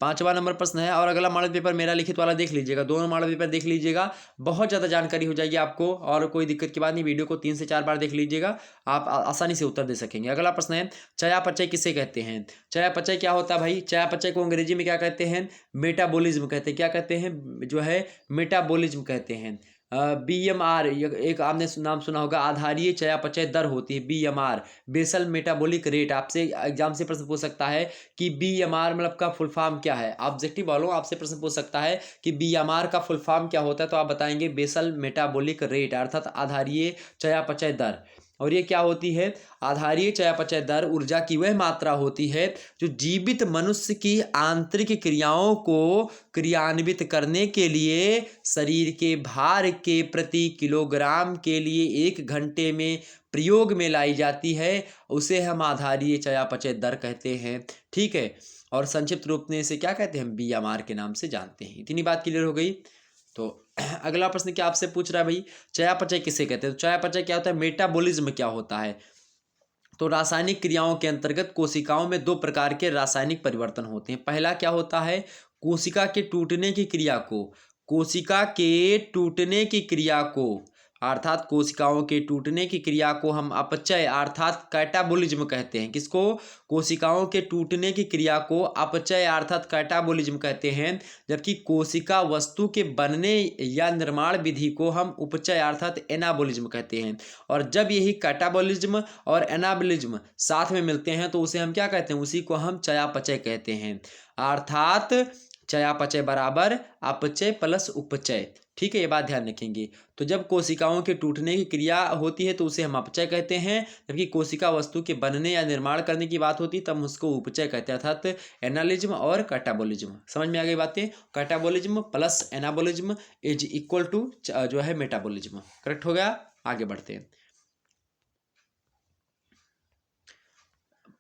5वां नंबर प्रश्न है, और अगला मॉडल पेपर मेरा लिखित वाला देख लीजिएगा, दोनों मॉडल पेपर देख लीजिएगा, बहुत ज़्यादा जानकारी हो जाएगी आपको और कोई दिक्कत की बात नहीं। वीडियो को 3 से 4 बार देख लीजिएगा, आप आसानी से उत्तर दे सकेंगे। अगला प्रश्न है, चयापचय किसे कहते हैं? चयापचय क्या होता है भाई? चयापचय को अंग्रेजी में क्या कहते हैं? मेटाबॉलिज्म कहते हैं। क्या कहते हैं? जो है मेटाबॉलिज्म कहते हैं। BMR एक आपने नाम सुना होगा, आधारीय चयापचय दर होती है BMR, बेसल मेटाबॉलिक रेट। आपसे एग्जाम से प्रश्न पूछ सकता है कि BMR मतलब का फुल फॉर्म क्या है। ऑब्जेक्टिव वालों आपसे प्रश्न पूछ सकता है कि BMR का फुल फॉर्म क्या होता है, तो आप बताएंगे बेसल मेटाबॉलिक रेट, अर्थात आधारीय चयापचय दर। और ये क्या होती है? आधारीय चयापचय दर ऊर्जा की वह मात्रा होती है जो जीवित मनुष्य की आंतरिक क्रियाओं को क्रियान्वित करने के लिए शरीर के भार के प्रति किलोग्राम के लिए 1 घंटे में प्रयोग में लाई जाती है, उसे हम आधारीय चयापचय दर कहते हैं। ठीक है, और संक्षिप्त रूप में इसे क्या कहते हैं? BMR के नाम से जानते हैं। इतनी बात क्लियर हो गई। तो अगला प्रश्न क्या आपसे पूछ रहा है भाई, चयापचय किसे कहते हैं? तो चयापचय क्या होता है? मेटाबॉलिज्म क्या होता है? तो रासायनिक क्रियाओं के अंतर्गत कोशिकाओं में 2 प्रकार के रासायनिक परिवर्तन होते हैं। पहला क्या होता है? कोशिका के टूटने की क्रिया को, कोशिका के टूटने की क्रिया को, अर्थात कोशिकाओं के टूटने की क्रिया को हम अपचय अर्थात कैटाबोलिज्म कहते हैं। किसको? कोशिकाओं के टूटने की क्रिया को अपचय अर्थात कैटाबोलिज्म कहते हैं, जबकि कोशिका वस्तु के बनने या निर्माण विधि को हम उपचय अर्थात एनाबोलिज्म कहते हैं। और जब यही कैटाबोलिज्म और एनाबोलिज्म साथ में मिलते हैं तो उसे हम क्या कहते हैं? उसी को हम चयापचय कहते हैं, अर्थात चयापचय बराबर अपचय प्लस उपचय। ठीक है, ये बात ध्यान रखेंगे। तो जब कोशिकाओं के टूटने की क्रिया होती है तो उसे हम अपचय कहते हैं, जबकि कोशिका वस्तु के बनने या निर्माण करने की बात होती है तब उसको उपचय कहते हैं, अर्थात एनालिज्म और कैटाबोलिज्म। समझ में आ गई बातें? Catabolism plus anabolism is equal to जो है मेटाबोलिज्म। करेक्ट हो गया? आगे बढ़ते हैं।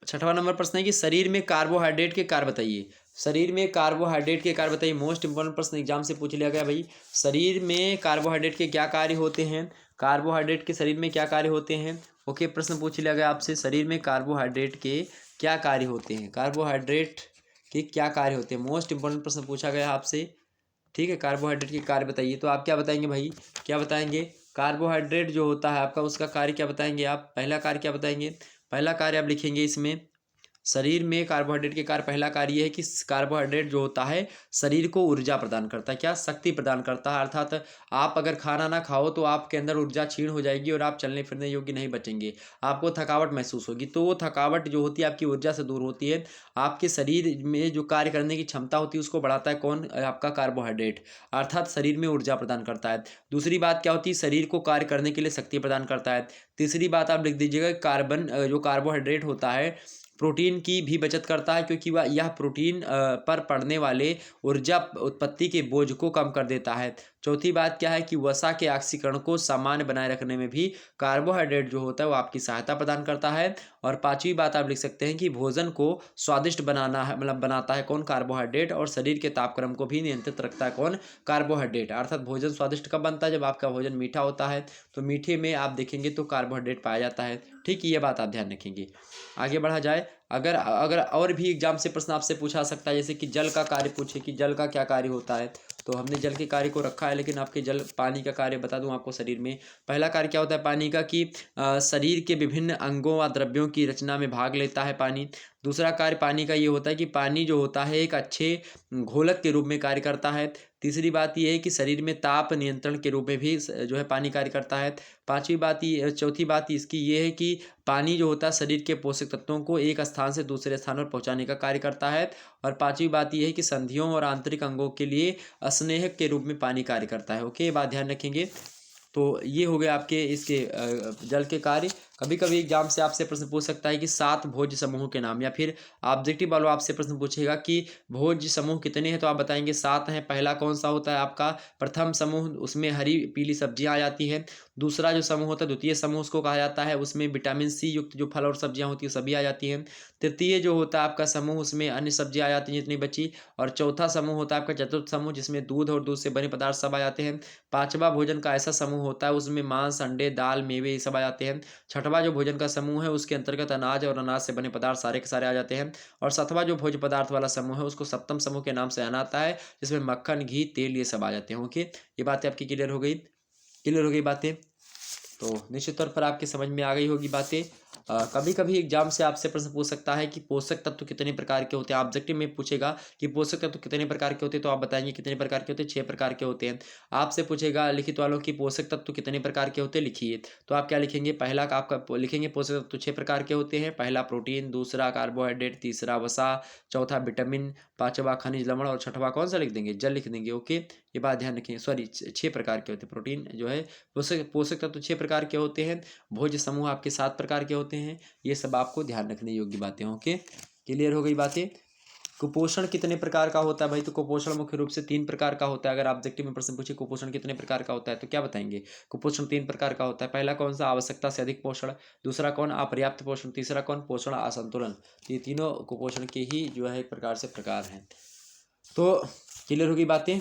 6वां नंबर प्रश्न है कि शरीर में कार्बोहाइड्रेट के कार्य बताइए। शरीर में कार्बोहाइड्रेट के कार्य बताइए। मोस्ट इंपॉर्टेंट प्रश्न एग्जाम से पूछ लिया गया भाई। शरीर में कार्बोहाइड्रेट के क्या कार्य होते हैं? कार्बोहाइड्रेट के शरीर में क्या कार्य होते हैं? ओके, प्रश्न पूछ लिया गया आपसे, शरीर में कार्बोहाइड्रेट के क्या कार्य होते हैं? कार्बोहाइड्रेट के क्या कार्य होते हैं? मोस्ट इंपॉर्टेंट प्रश्न पूछा गया आपसे। ठीक है, कार्बोहाइड्रेट के कार्य बताइए। तो आप क्या बताएंगे भाई? क्या बताएंगे? कार्बोहाइड्रेट जो होता है आपका, उसका कार्य क्या बताएंगे आप? पहला कार्य क्या बताएंगे? पहला कार्य आप लिखेंगे इसमें, शरीर में कार्बोहाइड्रेट के कार्य, पहला कार्य यह है कि कार्बोहाइड्रेट जो होता है शरीर को ऊर्जा प्रदान करता है। क्या? शक्ति प्रदान करता है। अर्थात आप अगर खाना ना खाओ तो आपके अंदर ऊर्जा क्षीण हो जाएगी और आप चलने फिरने योग्य नहीं बचेंगे, आपको थकावट महसूस होगी। तो वो थकावट जो होती है आपकी ऊर्जा से दूर होती है, आपके शरीर में जो कार्य करने की क्षमता होती है उसको बढ़ाता है। कौन? आपका कार्बोहाइड्रेट, अर्थात शरीर में ऊर्जा प्रदान करता है। दूसरी बात क्या होती है? शरीर को कार्य करने के लिए शक्ति प्रदान करता है। तीसरी बात आप लिख दीजिएगा, कार्बन जो कार्बोहाइड्रेट होता है प्रोटीन की भी बचत करता है, क्योंकि वह यह प्रोटीन पर पड़ने वाले ऊर्जा उत्पत्ति के बोझ को कम कर देता है। चौथी बात क्या है कि वसा के ऑक्सीकरण को सामान्य बनाए रखने में भी कार्बोहाइड्रेट जो होता है वो आपकी सहायता प्रदान करता है। और पांचवी बात आप लिख सकते हैं कि भोजन को स्वादिष्ट बनाना है, मतलब बनाता है कौन? कार्बोहाइड्रेट। और शरीर के तापक्रम को भी नियंत्रित रखता है कौन? कार्बोहाइड्रेट। अर्थात भोजन स्वादिष्ट कब बनता है? जब आपका भोजन मीठा होता है। तो मीठे में आप देखेंगे तो कार्बोहाइड्रेट पाया जाता है। ठीक, ये बात आप ध्यान रखेंगे। आगे बढ़ा जाए। अगर अगर और भी एग्जाम से प्रश्न आपसे पूछा सकता है, जैसे कि जल का कार्य पूछे कि जल का क्या कार्य होता है, तो हमने जल के कार्य को रखा है, लेकिन आपके जल पानी का कार्य बता दूं आपको। शरीर में पहला कार्य क्या होता है पानी का कि शरीर के विभिन्न अंगों व द्रव्यों की रचना में भाग लेता है पानी। दूसरा कार्य पानी का ये होता है कि पानी जो होता है एक अच्छे घोलक के रूप में कार्य करता है। तीसरी बात यह है कि शरीर में ताप नियंत्रण के रूप में भी जो है पानी कार्य करता है। चौथी बात इसकी ये है कि पानी जो होता है शरीर के पोषक तत्वों को एक स्थान से दूसरे स्थान पर पहुंचाने का कार्य करता है। और पांचवी बात यह है कि संधियों और आंतरिक अंगों के लिए स्नेहक के रूप में पानी कार्य करता है। ओके, ये बात ध्यान रखेंगे। तो ये हो गया आपके इसके जल के कार्य। कभी कभी एग्जाम से आपसे प्रश्न पूछ सकता है कि 7 भोज्य समूहों के नाम, या फिर ऑब्जेक्टिव वालों आपसे प्रश्न पूछेगा कि भोज्य समूह कितने हैं, तो आप बताएंगे 7 हैं। पहला कौन सा होता है आपका? प्रथम समूह, उसमें हरी पीली सब्जियां आ जाती हैं। दूसरा जो समूह होता है द्वितीय समूह उसको कहा जाता है, उसमें विटामिन सी युक्त जो फल और सब्जियां होती है सभी आ जाती हैं। तृतीय जो होता है आपका समूह, उसमें अन्य सब्जियां आ जाती हैं जितनी बची। और चौथा समूह होता है आपका चतुर्थ समूह, जिसमें दूध और दूध से बने पदार्थ सब आ जाते हैं। पांचवा भोजन का ऐसा समूह होता है उसमें मांस, अंडे, दाल, मेवे ये सब आ जाते हैं। छठवां जो भोजन का समूह है उसके अंतर्गत अनाज और अनाज से बने पदार्थ सारे के सारे आ जाते हैं। और सातवां जो भोज्य पदार्थ वाला समूह है उसको सप्तम समूह के नाम से जाना आता है, जिसमें मक्खन, घी, तेल ये सब आ जाते हैं। ओके, ये बातें आपकी क्लियर हो गई, क्लियर हो गई बातें। तो निश्चित तौर पर आपके समझ में आ गई होगी बातें। कभी कभी एग्जाम से आपसे प्रश्न पूछ सकता है कि पोषक तत्व कितने प्रकार के होते हैं। ऑब्जेक्टिव में पूछेगा कि पोषक तत्व कितने प्रकार के होते हैं, तो आप बताएंगे कितने प्रकार के होते हैं, 6 प्रकार के होते हैं। आपसे पूछेगा लिखित वालों की पोषक तत्व कितने प्रकार के होते हैं, लिखिए। तो आप क्या लिखेंगे, पहला का आपका लिखेंगे पोषक तत्व 6 प्रकार के होते हैं। पहला प्रोटीन, दूसरा कार्बोहाइड्रेट, तीसरा वसा, चौथा विटामिन, पांचवा खनिज लवण और छठवां कौन सा लिख देंगे, जल लिख देंगे। ओके, ये बात ध्यान रखें। सॉरी, 6 प्रकार के होते हैं। प्रोटीन जो है पोषक पोषक तत्व 6 प्रकार के होते हैं। भोज्य समूह आपके 7 प्रकार के होते हैं। ये सब आपको ध्यान रखने योग्य बातें। ओके, क्लियर हो गई बातें। कुपोषण कितने प्रकार का होता है भाई, तो कुपोषण मुख्य रूप से 3 प्रकार का होता है। अगर ऑब्जेक्टिव में प्रश्न पूछे कुपोषण कितने प्रकार का होता है तो क्या बताएंगे, कुपोषण 3 प्रकार का होता है। पहला कौन सा, आवश्यकता से अधिक पोषण। दूसरा कौन, अपर्याप्त पोषण। तीसरा कौन, पोषण असंतुलन। ये तीनों कुपोषण के ही जो है एक प्रकार से प्रकार हैं। तो क्लियर होगी बातें।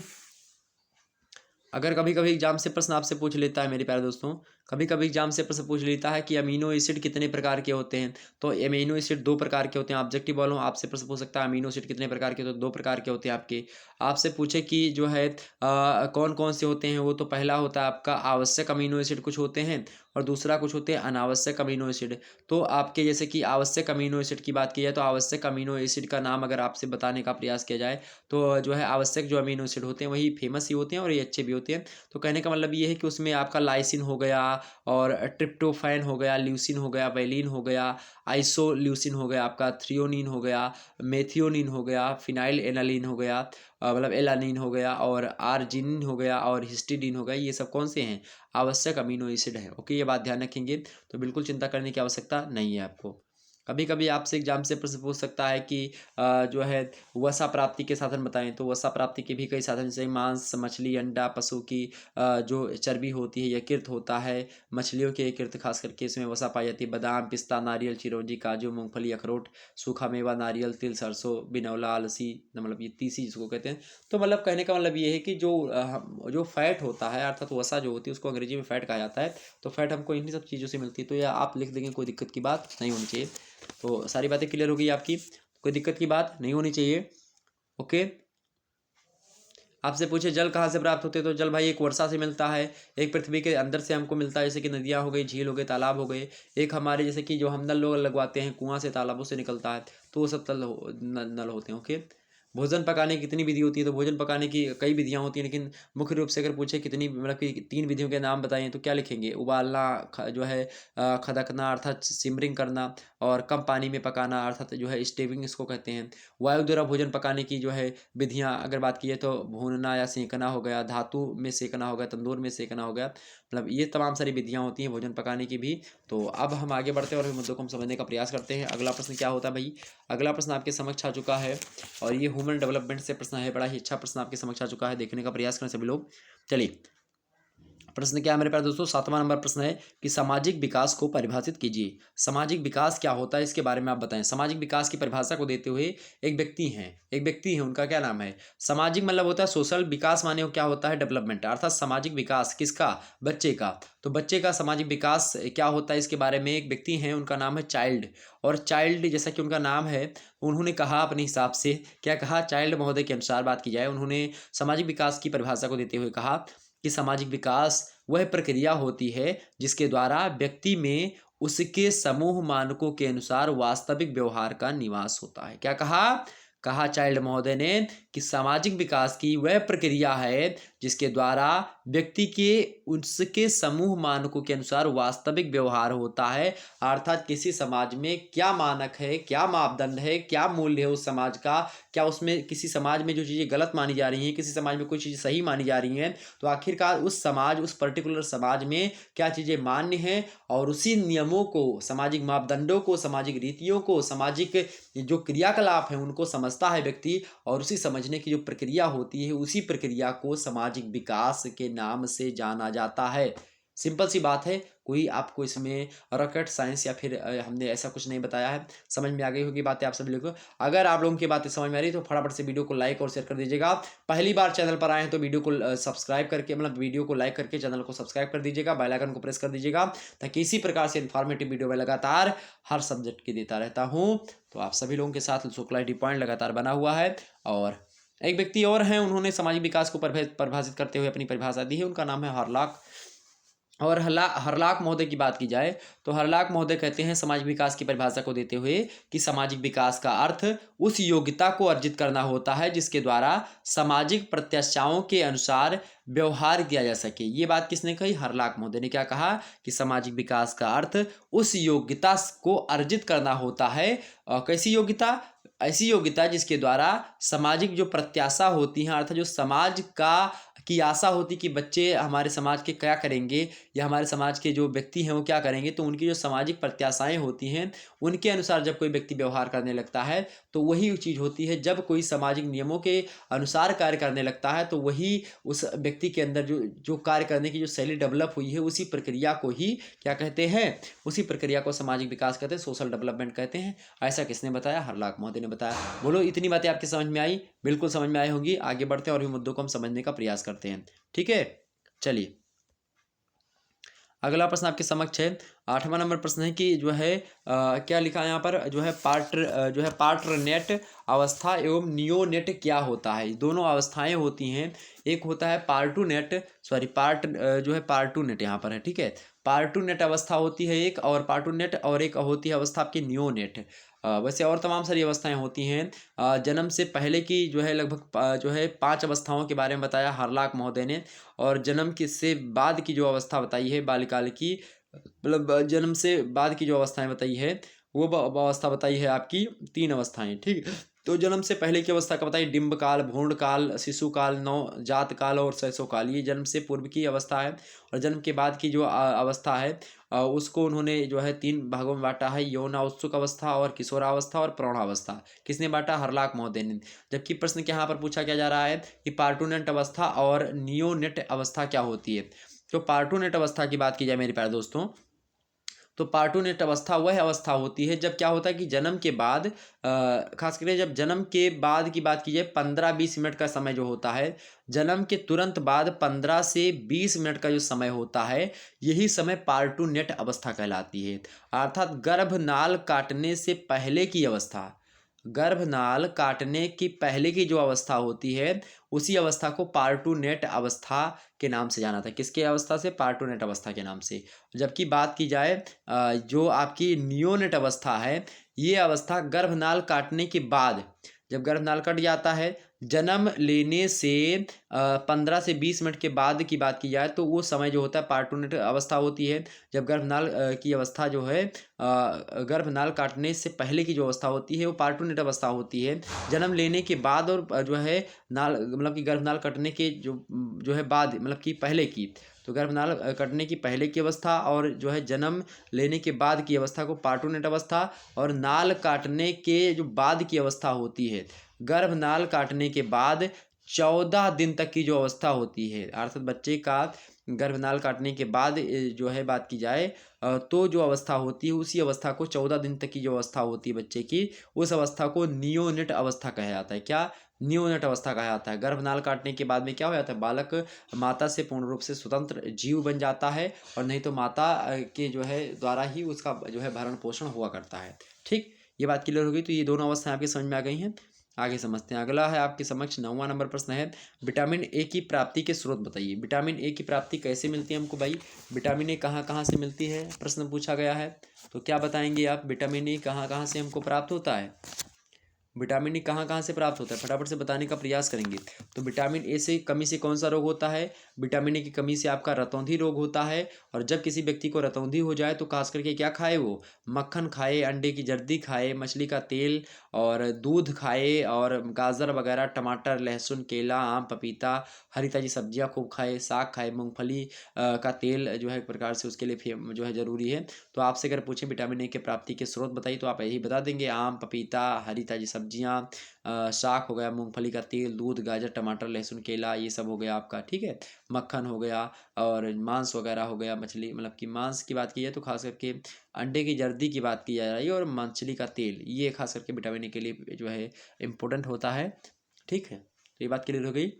अगर कभी कभी एग्जाम से प्रश्न आपसे पूछ लेता है मेरे प्यारे दोस्तों, कभी कभी एग्जाम से प्रश्न पूछ लेता है कि अमीनो एसिड कितने प्रकार के होते हैं, तो अमीनो एसिड 2 प्रकार के होते हैं। ऑब्जेक्टिव वालों आपसे प्रश्न पूछ सकता है अमीनो एसिड कितने प्रकार के होते हैं, 2 प्रकार के होते हैं आपके। आपसे पूछे कि जो है कौन कौन से होते हैं, वो तो पहला होता है आपका आवश्यक अमीनो एसिड कुछ होते हैं, और दूसरा कुछ होते हैं अनावश्यक अमीनो एसिड। तो आपके जैसे कि आवश्यक अमीनो एसिड की बात की जाए तो आवश्यक अमीनो एसिड का नाम अगर आपसे बताने का प्रयास किया जाए तो जो है आवश्यक जो अमीनो एसिड होते हैं वही फेमस ही होते हैं और ये अच्छे भी होते हैं। तो कहने का मतलब ये है कि उसमें आपका लाइसिन हो गया, और ट्रिप्टोफैन हो गया, ल्यूसिन हो गया, वैलिन हो गया, आइसोल्यूसिन हो गया, आपका थ्रियोनिन हो गया, मेथियोनिन हो गया, फिनाइल एनालिन हो गया, मतलब एलानिन हो गया, और आर्जिनिन हो गया, और हिस्टिडीन हो गया। ये सब कौन से हैं, आवश्यक अमीनो एसिड है। ओके, ये बात ध्यान रखेंगे। तो बिल्कुल चिंता करने की आवश्यकता नहीं है आपको। कभी कभी आपसे एग्जाम से प्रश्न पूछ सकता है कि जो है वसा प्राप्ति के साधन बताएं, तो वसा प्राप्ति के भी कई साधन जैसे मांस, मछली, अंडा, पशु की जो चर्बी होती है, यकृत होता है। मछलियों के यकृत खास करके इसमें वसा पाई जाती है। बादाम, पिस्ता, नारियल, चिरौंजी, काजू, मूंगफली, अखरोट, सूखा मेवा, नारियल, तिल, सरसों, बिनौला, अलसी, मतलब ये तीसी जिसको कहते हैं। तो मतलब कहने का मतलब ये है कि जो फैट होता है अर्थात वसा जो होती है उसको अंग्रेजी में फैट कहा जाता है। तो फैट हमको इन्हीं सब चीज़ों से मिलती है। तो यह आप लिख देंगे, कोई दिक्कत की बात नहीं होनी चाहिए। तो सारी बातें क्लियर हो गई आपकी, कोई दिक्कत की बात नहीं होनी चाहिए। ओके, आपसे पूछे जल कहाँ से प्राप्त होते हैं, तो जल भाई एक वर्षा से मिलता है, एक पृथ्वी के अंदर से हमको मिलता है, जैसे कि नदियाँ हो गई, झील हो गए, तालाब हो गए। एक हमारे जैसे कि जो हम नल लोग लगवाते हैं कुआं से, तालाबों से निकलता है, तो वो सब नल होते हैं। ओके, भोजन पकाने की कितनी विधि होती है, तो भोजन पकाने की कई विधियाँ होती हैं, लेकिन मुख्य रूप से अगर पूछे कितनी, मतलब कि 3 विधियों के नाम बताएं तो क्या लिखेंगे, उबालना, जो है खदकना अर्थात सिमरिंग करना, और कम पानी में पकाना अर्थात जो है स्टेविंग इसको कहते हैं। वायु द्वारा भोजन पकाने की जो है विधियाँ अगर बात की जाए तो भूनना या सेंकना हो गया, धातु में सेकना हो गया, तंदूर में सेकना हो गया, मतलब ये तमाम सारी विधियाँ होती हैं भोजन पकाने की भी। तो अब हम आगे बढ़ते हैं और मुद्दों को हम समझने का प्रयास करते हैं। अगला प्रश्न क्या होता है भाई, अगला प्रश्न आपके समक्ष आ चुका है, और ये ह्यूमन डेवलपमेंट से प्रश्न है। बड़ा ही अच्छा प्रश्न आपके समक्ष आ चुका है, देखने का प्रयास करें सभी लोग। चलिए, प्रश्न क्या है मेरे पास दोस्तों, 7वां नंबर प्रश्न है कि सामाजिक विकास को परिभाषित कीजिए। सामाजिक विकास क्या होता है इसके बारे में आप बताएं। सामाजिक विकास की परिभाषा को देते हुए एक व्यक्ति है, उनका क्या नाम है, सामाजिक मतलब होता है सोशल, विकास माने क्या होता है, डेवलपमेंट, अर्थात सामाजिक विकास किसका, बच्चे का। तो बच्चे का सामाजिक विकास क्या होता है इसके बारे में एक व्यक्ति हैं, उनका नाम है चाइल्ड। और चाइल्ड जैसा कि उनका नाम है, उन्होंने कहा अपने हिसाब से, क्या कहा, चाइल्ड महोदय के अनुसार बात की जाए, उन्होंने सामाजिक विकास की परिभाषा को देते हुए कहा कि सामाजिक विकास वह प्रक्रिया होती है जिसके द्वारा व्यक्ति में उसके समूह मानकों के अनुसार वास्तविक व्यवहार का निवास होता है। क्या कहा चाइल्ड महोदय ने कि सामाजिक विकास की वह प्रक्रिया है जिसके द्वारा व्यक्ति के उसके समूह मानकों के अनुसार वास्तविक व्यवहार होता है। अर्थात किसी समाज में क्या मानक है, क्या मापदंड है, क्या मूल्य है उस समाज का, क्या उसमें किसी समाज में जो चीज़ें गलत मानी जा रही हैं, किसी समाज में कोई चीज़ सही मानी जा रही हैं, तो आखिरकार उस समाज, उस पर्टिकुलर समाज में क्या चीज़ें मान्य हैं, और उसी नियमों को, सामाजिक मापदंडों को, सामाजिक रीतियों को, सामाजिक जो क्रियाकलाप हैं उनको समझता है व्यक्ति, और उसी समझने की जो प्रक्रिया होती है उसी प्रक्रिया को सामाजिक विकास के नाम से जाना जाता है। सिंपल सी बात है, कोई आपको इसमें रॉकेट साइंस या फिर हमने ऐसा कुछ नहीं बताया है। समझ में आ गई होगी बातें आप सभी लोगों को। अगर आप लोगों की बातें समझ में आ रही है तो फटाफट से वीडियो को लाइक और शेयर कर दीजिएगा। पहली बार चैनल पर आए हैं तो वीडियो को सब्सक्राइब करके, मतलब वीडियो को लाइक करके चैनल को सब्सक्राइब कर दीजिएगा, बेल आइकन को प्रेस कर दीजिएगा, ताकि इसी प्रकार से इन्फॉर्मेटिव वीडियो में लगातार हर सब्जेक्ट की देता रहता हूँ। तो आप सभी लोगों के साथ शुक्ला टी पॉइंट लगातार बना हुआ है। और एक व्यक्ति और हैं, उन्होंने सामाजिक विकास को परिभाषित करते हुए अपनी परिभाषा दी है, उनका नाम है हरलाख। और हरलाख महोदय की बात की जाए तो हरलाख महोदय कहते हैं सामाजिक विकास की परिभाषा को देते हुए कि सामाजिक विकास का अर्थ उस योग्यता को अर्जित करना होता है जिसके द्वारा सामाजिक प्रत्याशाओं के अनुसार व्यवहार किया जा सके। ये बात किसने कही? हरलाख महोदय ने। क्या कहा? कि सामाजिक विकास का अर्थ उस योग्यता को अर्जित करना होता है। कैसी योग्यता? ऐसी योग्यता जिसके द्वारा सामाजिक जो प्रत्याशा होती हैं, अर्थात जो समाज की आशा होती कि बच्चे हमारे समाज के क्या करेंगे या हमारे समाज के जो व्यक्ति हैं वो क्या करेंगे, तो उनकी जो सामाजिक प्रत्याशाएं होती हैं उनके अनुसार जब कोई व्यक्ति व्यवहार करने लगता है तो वही चीज़ होती है। जब कोई सामाजिक नियमों के अनुसार कार्य करने लगता है तो वही उस व्यक्ति के अंदर जो जो कार्य करने की जो शैली डेवलप हुई है, उसी प्रक्रिया को ही क्या कहते हैं? उसी प्रक्रिया को सामाजिक विकास कहते हैं, सोशल डेवलपमेंट कहते हैं। ऐसा किसने बताया? हरलाख महोदय ने बताया। बोलो, इतनी बातें आपकी समझ में आई? बिल्कुल समझ में आई होंगी। आगे बढ़ते हैं और भी मुद्दों को हम समझने का प्रयास करते हैं। ठीक है, चलिए अगला प्रश्न आपके समक्ष है। 8वां नंबर प्रश्न है कि जो है क्या लिखा है यहाँ पर, जो है पार्टरनेट अवस्था एवं नियोनेट क्या होता है? दोनों अवस्थाएं होती हैं। एक होता है पार्टूनेट, सॉरी जो है पार्टूनेट यहाँ पर है, ठीक है। पार्टूनेट अवस्था होती है एक, और पार्टूनेट, और एक होती है अवस्था आपकी नियोनेट। वैसे और तमाम सारी अवस्थाएं होती हैं। जन्म से पहले की जो है लगभग जो है 5 अवस्थाओं के बारे में बताया हरलाख महोदय ने। और जन्म के से बाद की जो अवस्था बताई है बाल्यकाल की, मतलब जन्म से बाद की जो अवस्थाएं बताई है वो अवस्था बताई है आपकी 3 अवस्थाएं, ठीक। तो जन्म से पहले की अवस्था का बताइए डिंब काल, भ्रूण काल, शिशु काल, नवजात काल और शैशव काल। ये जन्म से पूर्व की अवस्था है। और जन्म के बाद की जो अवस्था है उसको उन्होंने जो है 3 भागों में बांटा है, यौन उत्सुक अवस्था और किशोरावस्था और प्रौढ़ावस्था। किसने बांटा? हरलाख महोदय ने। जबकि प्रश्न के यहाँ पर पूछा क्या जा रहा है कि पार्टूनेट अवस्था और नियोनेट अवस्था क्या होती है। तो पार्टूनेट अवस्था की बात की जाए मेरे प्यारे दोस्तों, तो पार्टूनेट अवस्था वह अवस्था होती है जब क्या होता है कि जन्म के बाद खास करके जब जन्म के बाद की बात की जाए 15-20 मिनट का समय जो होता है, जन्म के तुरंत बाद 15 से 20 मिनट का जो समय होता है, यही समय पार्टूनेट अवस्था कहलाती है। अर्थात गर्भनाल काटने से पहले की अवस्था, गर्भनाल काटने की पहले की जो अवस्था होती है उसी अवस्था को पार्टूनेट अवस्था के नाम से जाना था। किसके अवस्था से? पार्टूनेट अवस्था के नाम से। जबकि बात की जाए जो आपकी नियोनेट अवस्था है, ये अवस्था गर्भनाल काटने के बाद, जब गर्भनाल कट जाता है, जन्म लेने से 15 से 20 मिनट के बाद की बात की जाए तो वो समय जो होता है पार्टूनेट अवस्था होती है। जब गर्भनाल की अवस्था जो है गर्भनाल काटने से पहले की जो अवस्था होती है वो पार्टूनेट अवस्था होती है। जन्म लेने के बाद और जो है नाल, मतलब कि गर्भनाल कटने के जो है बाद, मतलब कि पहले की, तो गर्भनाल कटने की पहले की अवस्था और जो है जन्म लेने के बाद की अवस्था को पार्टूनेट अवस्था, और नाल काटने के जो बाद की अवस्था होती है, गर्भनाल काटने के बाद 14 दिन तक की जो अवस्था होती है, अर्थात बच्चे का गर्भनाल काटने के बाद जो है बात की जाए तो जो अवस्था होती है उसी अवस्था को 14 दिन तक की जो अवस्था होती है बच्चे की, उस अवस्था को नियोनेट अवस्था कहा जाता है। क्या? नियोनेट अवस्था कहा जाता है। गर्भनाल काटने के बाद में क्या हो जाता है? बालक माता से पूर्ण रूप से स्वतंत्र जीव बन जाता है, और नहीं तो माता के जो है द्वारा ही उसका जो है भरण पोषण हुआ करता है। ठीक, ये बात क्लियर हो गई। तो ये दोनों अवस्थाएं आपकी समझ में आ गई हैं। आगे समझते हैं। अगला है आपके समक्ष 9वां नंबर प्रश्न है, विटामिन ए की प्राप्ति के स्रोत बताइए। विटामिन ए की प्राप्ति कैसे मिलती है हमको भाई? विटामिन ए कहाँ कहाँ से मिलती है, प्रश्न पूछा गया है। तो क्या बताएंगे आप? विटामिन ए कहाँ कहाँ से हमको प्राप्त होता है? विटामिन ए कहाँ कहाँ से प्राप्त होता है, फटाफट से बताने का प्रयास करेंगे। तो विटामिन ए से कमी से कौन सा रोग होता है? विटामिन ए की कमी से आपका रतौंधी रोग होता है। और जब किसी व्यक्ति को रतौंधी हो जाए तो खास करके क्या खाए वो? मक्खन खाए, अंडे की जर्दी खाए, मछली का तेल और दूध खाए, और गाजर वगैरह, टमाटर, लहसुन, केला, आम, पपीता, हरी ताजी सब्जियाँ खूब खाए, साग खाए, मूँगफली का तेल जो है एक प्रकार से उसके लिए जो है ज़रूरी है। तो आपसे अगर पूछें विटामिन ए के प्राप्ति के स्रोत बताइए तो आप यही बता देंगे, आम, पपीता, हरी ताजी सब्जियाँ, शाक हो गया, मूंगफली का तेल, दूध, गाजर, टमाटर, लहसुन, केला, ये सब हो गया आपका, ठीक है। मक्खन हो गया और मांस वगैरह हो गया, मछली, मतलब कि मांस की बात की जाए तो खास करके अंडे की जर्दी की बात की जा रही है, और मछली का तेल, ये खास करके विटामिन ए के लिए जो है इम्पोर्टेंट होता है, ठीक है। तो ये बात क्लियर हो गई।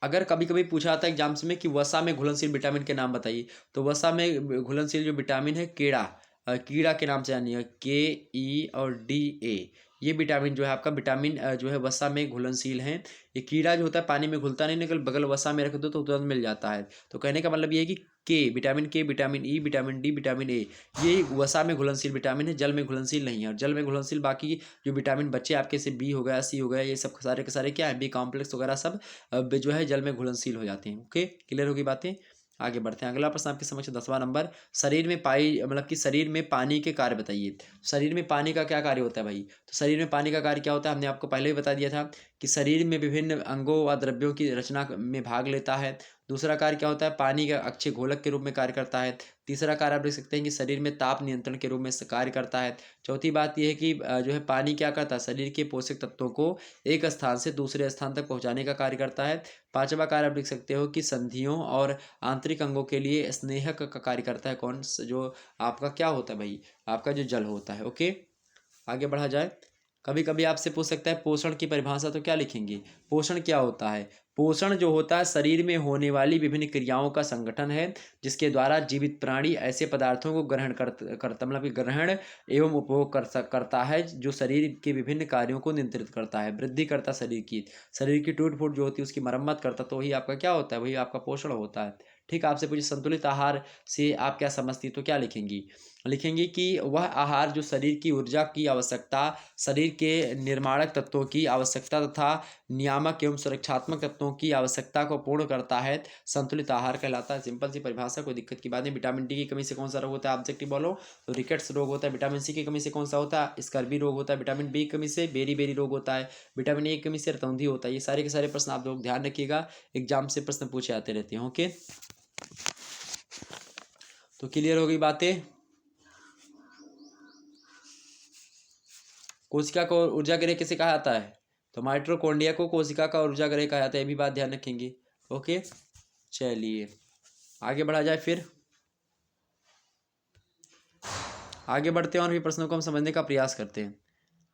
अगर कभी कभी पूछा जाता है एग्जाम्स में कि वसा में घुलनशील विटामिन के नाम बताइए, तो वसा में घुलनशील जो विटामिन है कीड़ा, कीड़ा के नाम से जानिए, Ke और Da, ये विटामिन जो है आपका विटामिन जो है वसा में घुलनशील है। ये कीड़ा जो होता है पानी में घुलता नहीं, निकल बगल वसा में रख दो तो तुरंत मिल जाता है। तो कहने का मतलब ये है कि विटामिन के, vitamin E, vitamin D, vitamin A, ये वसा में घुलनशील विटामिन है, जल में घुलनशील नहीं है। और जल में घुलनशील बाकी जो विटामिन बच्चे आपके से बी हो गया, सी हो गया, ये सब सारे के सारे क्या है, बी कॉम्प्लेक्स वगैरह सब जो है जल में घुलनशील हो जाते हैं। ओके, क्लियर होगी बातें। आगे बढ़ते हैं। अगला प्रश्न आपके समक्ष 10वां नंबर, शरीर में पाई, मतलब कि शरीर में पानी के कार्य बताइए। शरीर में पानी का क्या कार्य होता है भाई? तो शरीर में पानी का कार्य क्या होता है, हमने आपको पहले ही बता दिया था कि शरीर में विभिन्न अंगों व द्रव्यों की रचना में भाग लेता है। दूसरा कार्य क्या होता है, पानी का अक्षय घोलक के रूप में कार्य करता है। तीसरा कार्य आप देख सकते हैं कि शरीर में ताप नियंत्रण के रूप में कार्य करता है। चौथी बात यह है कि जो है पानी क्या करता है, शरीर के पोषक तत्वों को एक स्थान से दूसरे स्थान तक पहुंचाने का कार्य करता है। पांचवा कार्य आप देख सकते हो कि संधियों और आंतरिक अंगों के लिए स्नेहक का कार्य करता है। कौन जो आपका क्या होता है भाई, आपका जो जल होता है। ओके, आगे बढ़ा जाए। कभी कभी आपसे पूछ सकता है पोषण की परिभाषा, तो क्या लिखेंगे? पोषण क्या होता है? पोषण जो होता है शरीर में होने वाली विभिन्न क्रियाओं का संगठन है, जिसके द्वारा जीवित प्राणी ऐसे पदार्थों को ग्रहण करता मतलब कि ग्रहण एवं उपभोग करता है, जो शरीर के विभिन्न कार्यों को नियंत्रित करता है, वृद्धि करता शरीर की टूट फूट जो होती है उसकी मरम्मत करता, तो वही आपका क्या होता है, वही आपका पोषण होता है। ठीक, आपसे पूछे संतुलित आहार से आप क्या समझती, तो क्या लिखेंगी? लिखेंगे कि वह आहार जो शरीर की ऊर्जा की आवश्यकता, शरीर के निर्माणक तत्वों की आवश्यकता तथा नियामक एवं सुरक्षात्मक तत्वों की आवश्यकता को पूर्ण करता है, संतुलित आहार कहलाता है। सिंपल सी परिभाषा, कोई दिक्कत की बात नहीं। विटामिन डी की कमी से कौन सा रोग होता है, ऑब्जेक्टिव बोलो तो रिकेट्स रोग होता है। विटामिन सी की कमी से कौन सा होता है, स्कर्वी रोग होता है। विटामिन बी की कमी से बेरी बेरी रोग होता है। विटामिन ए की कमी से रतौंधी होता है। ये सारे के सारे प्रश्न आप लोग ध्यान रखिएगा, एग्जाम से प्रश्न पूछे आते रहते हैं। ओके, तो क्लियर हो गई बातें। कोशिका को ऊर्जा गृह किसे कहा जाता है, तो माइटोकॉन्ड्रिया को कोशिका का ऊर्जा गृह कहा जाता है, ये भी बात ध्यान रखेंगे। ओके, चलिए आगे बढ़ा जाए। फिर आगे बढ़ते हैं और भी प्रश्नों को हम समझने का प्रयास करते हैं।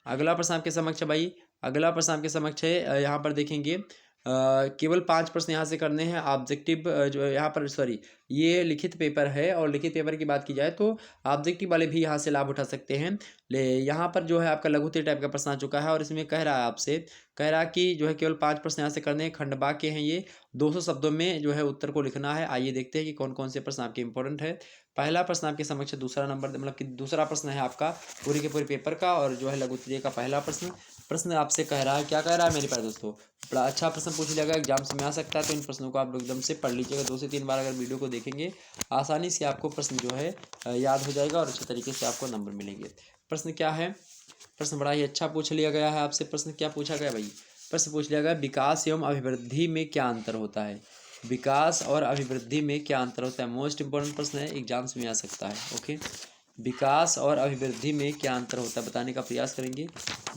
अगला प्रश्न आपके समक्ष है भाई, अगला प्रश्न आपके समक्ष है। यहाँ पर देखेंगे केवल 5 प्रश्न यहाँ से करने हैं। ऑब्जेक्टिव जो यहाँ पर, सॉरी, ये लिखित पेपर है, और लिखित पेपर की बात की जाए तो ऑब्जेक्टिव वाले भी यहाँ से लाभ उठा सकते हैं। यहाँ पर जो है आपका लघुत्तरीय टाइप का प्रश्न आ चुका है, और इसमें कह रहा है आपसे, कह रहा है कि जो है केवल 5 प्रश्न यहाँ से करने हैं, खंडवाक्य के हैं ये, 200 शब्दों में जो है उत्तर को लिखना है। आइए देखते हैं कि कौन कौन से प्रश्न आपके इंपॉर्टेंट है। पहला प्रश्न आपके समक्ष दूसरा नंबर, मतलब कि दूसरा प्रश्न है आपका पूरे के पूरे पेपर का, और जो है लघुत्तरीय का पहला प्रश्न आपसे कह रहा है, क्या कह रहा है मेरे पास दोस्तों, बड़ा अच्छा प्रश्न पूछ लिया गया, एग्जाम्स में आ सकता है। तो इन प्रश्नों को आप लोग एकदम से पढ़ लीजिएगा, 2 से 3 बार अगर वीडियो को देखेंगे आसानी से आपको प्रश्न जो है याद हो जाएगा, और अच्छे तरीके से आपको नंबर मिलेंगे। प्रश्न क्या है, प्रश्न बड़ा ही अच्छा पूछ लिया गया है आपसे। प्रश्न क्या पूछा गया भाई, प्रश्न पूछ लिया गया विकास एवं अभिवृद्धि में क्या अंतर होता है। विकास और अभिवृद्धि में क्या अंतर होता है, मोस्ट इंपॉर्टेंट प्रश्न है, एग्जाम्स में आ सकता है। ओके, विकास और अभिवृद्धि में क्या अंतर होता है बताने का प्रयास करेंगे।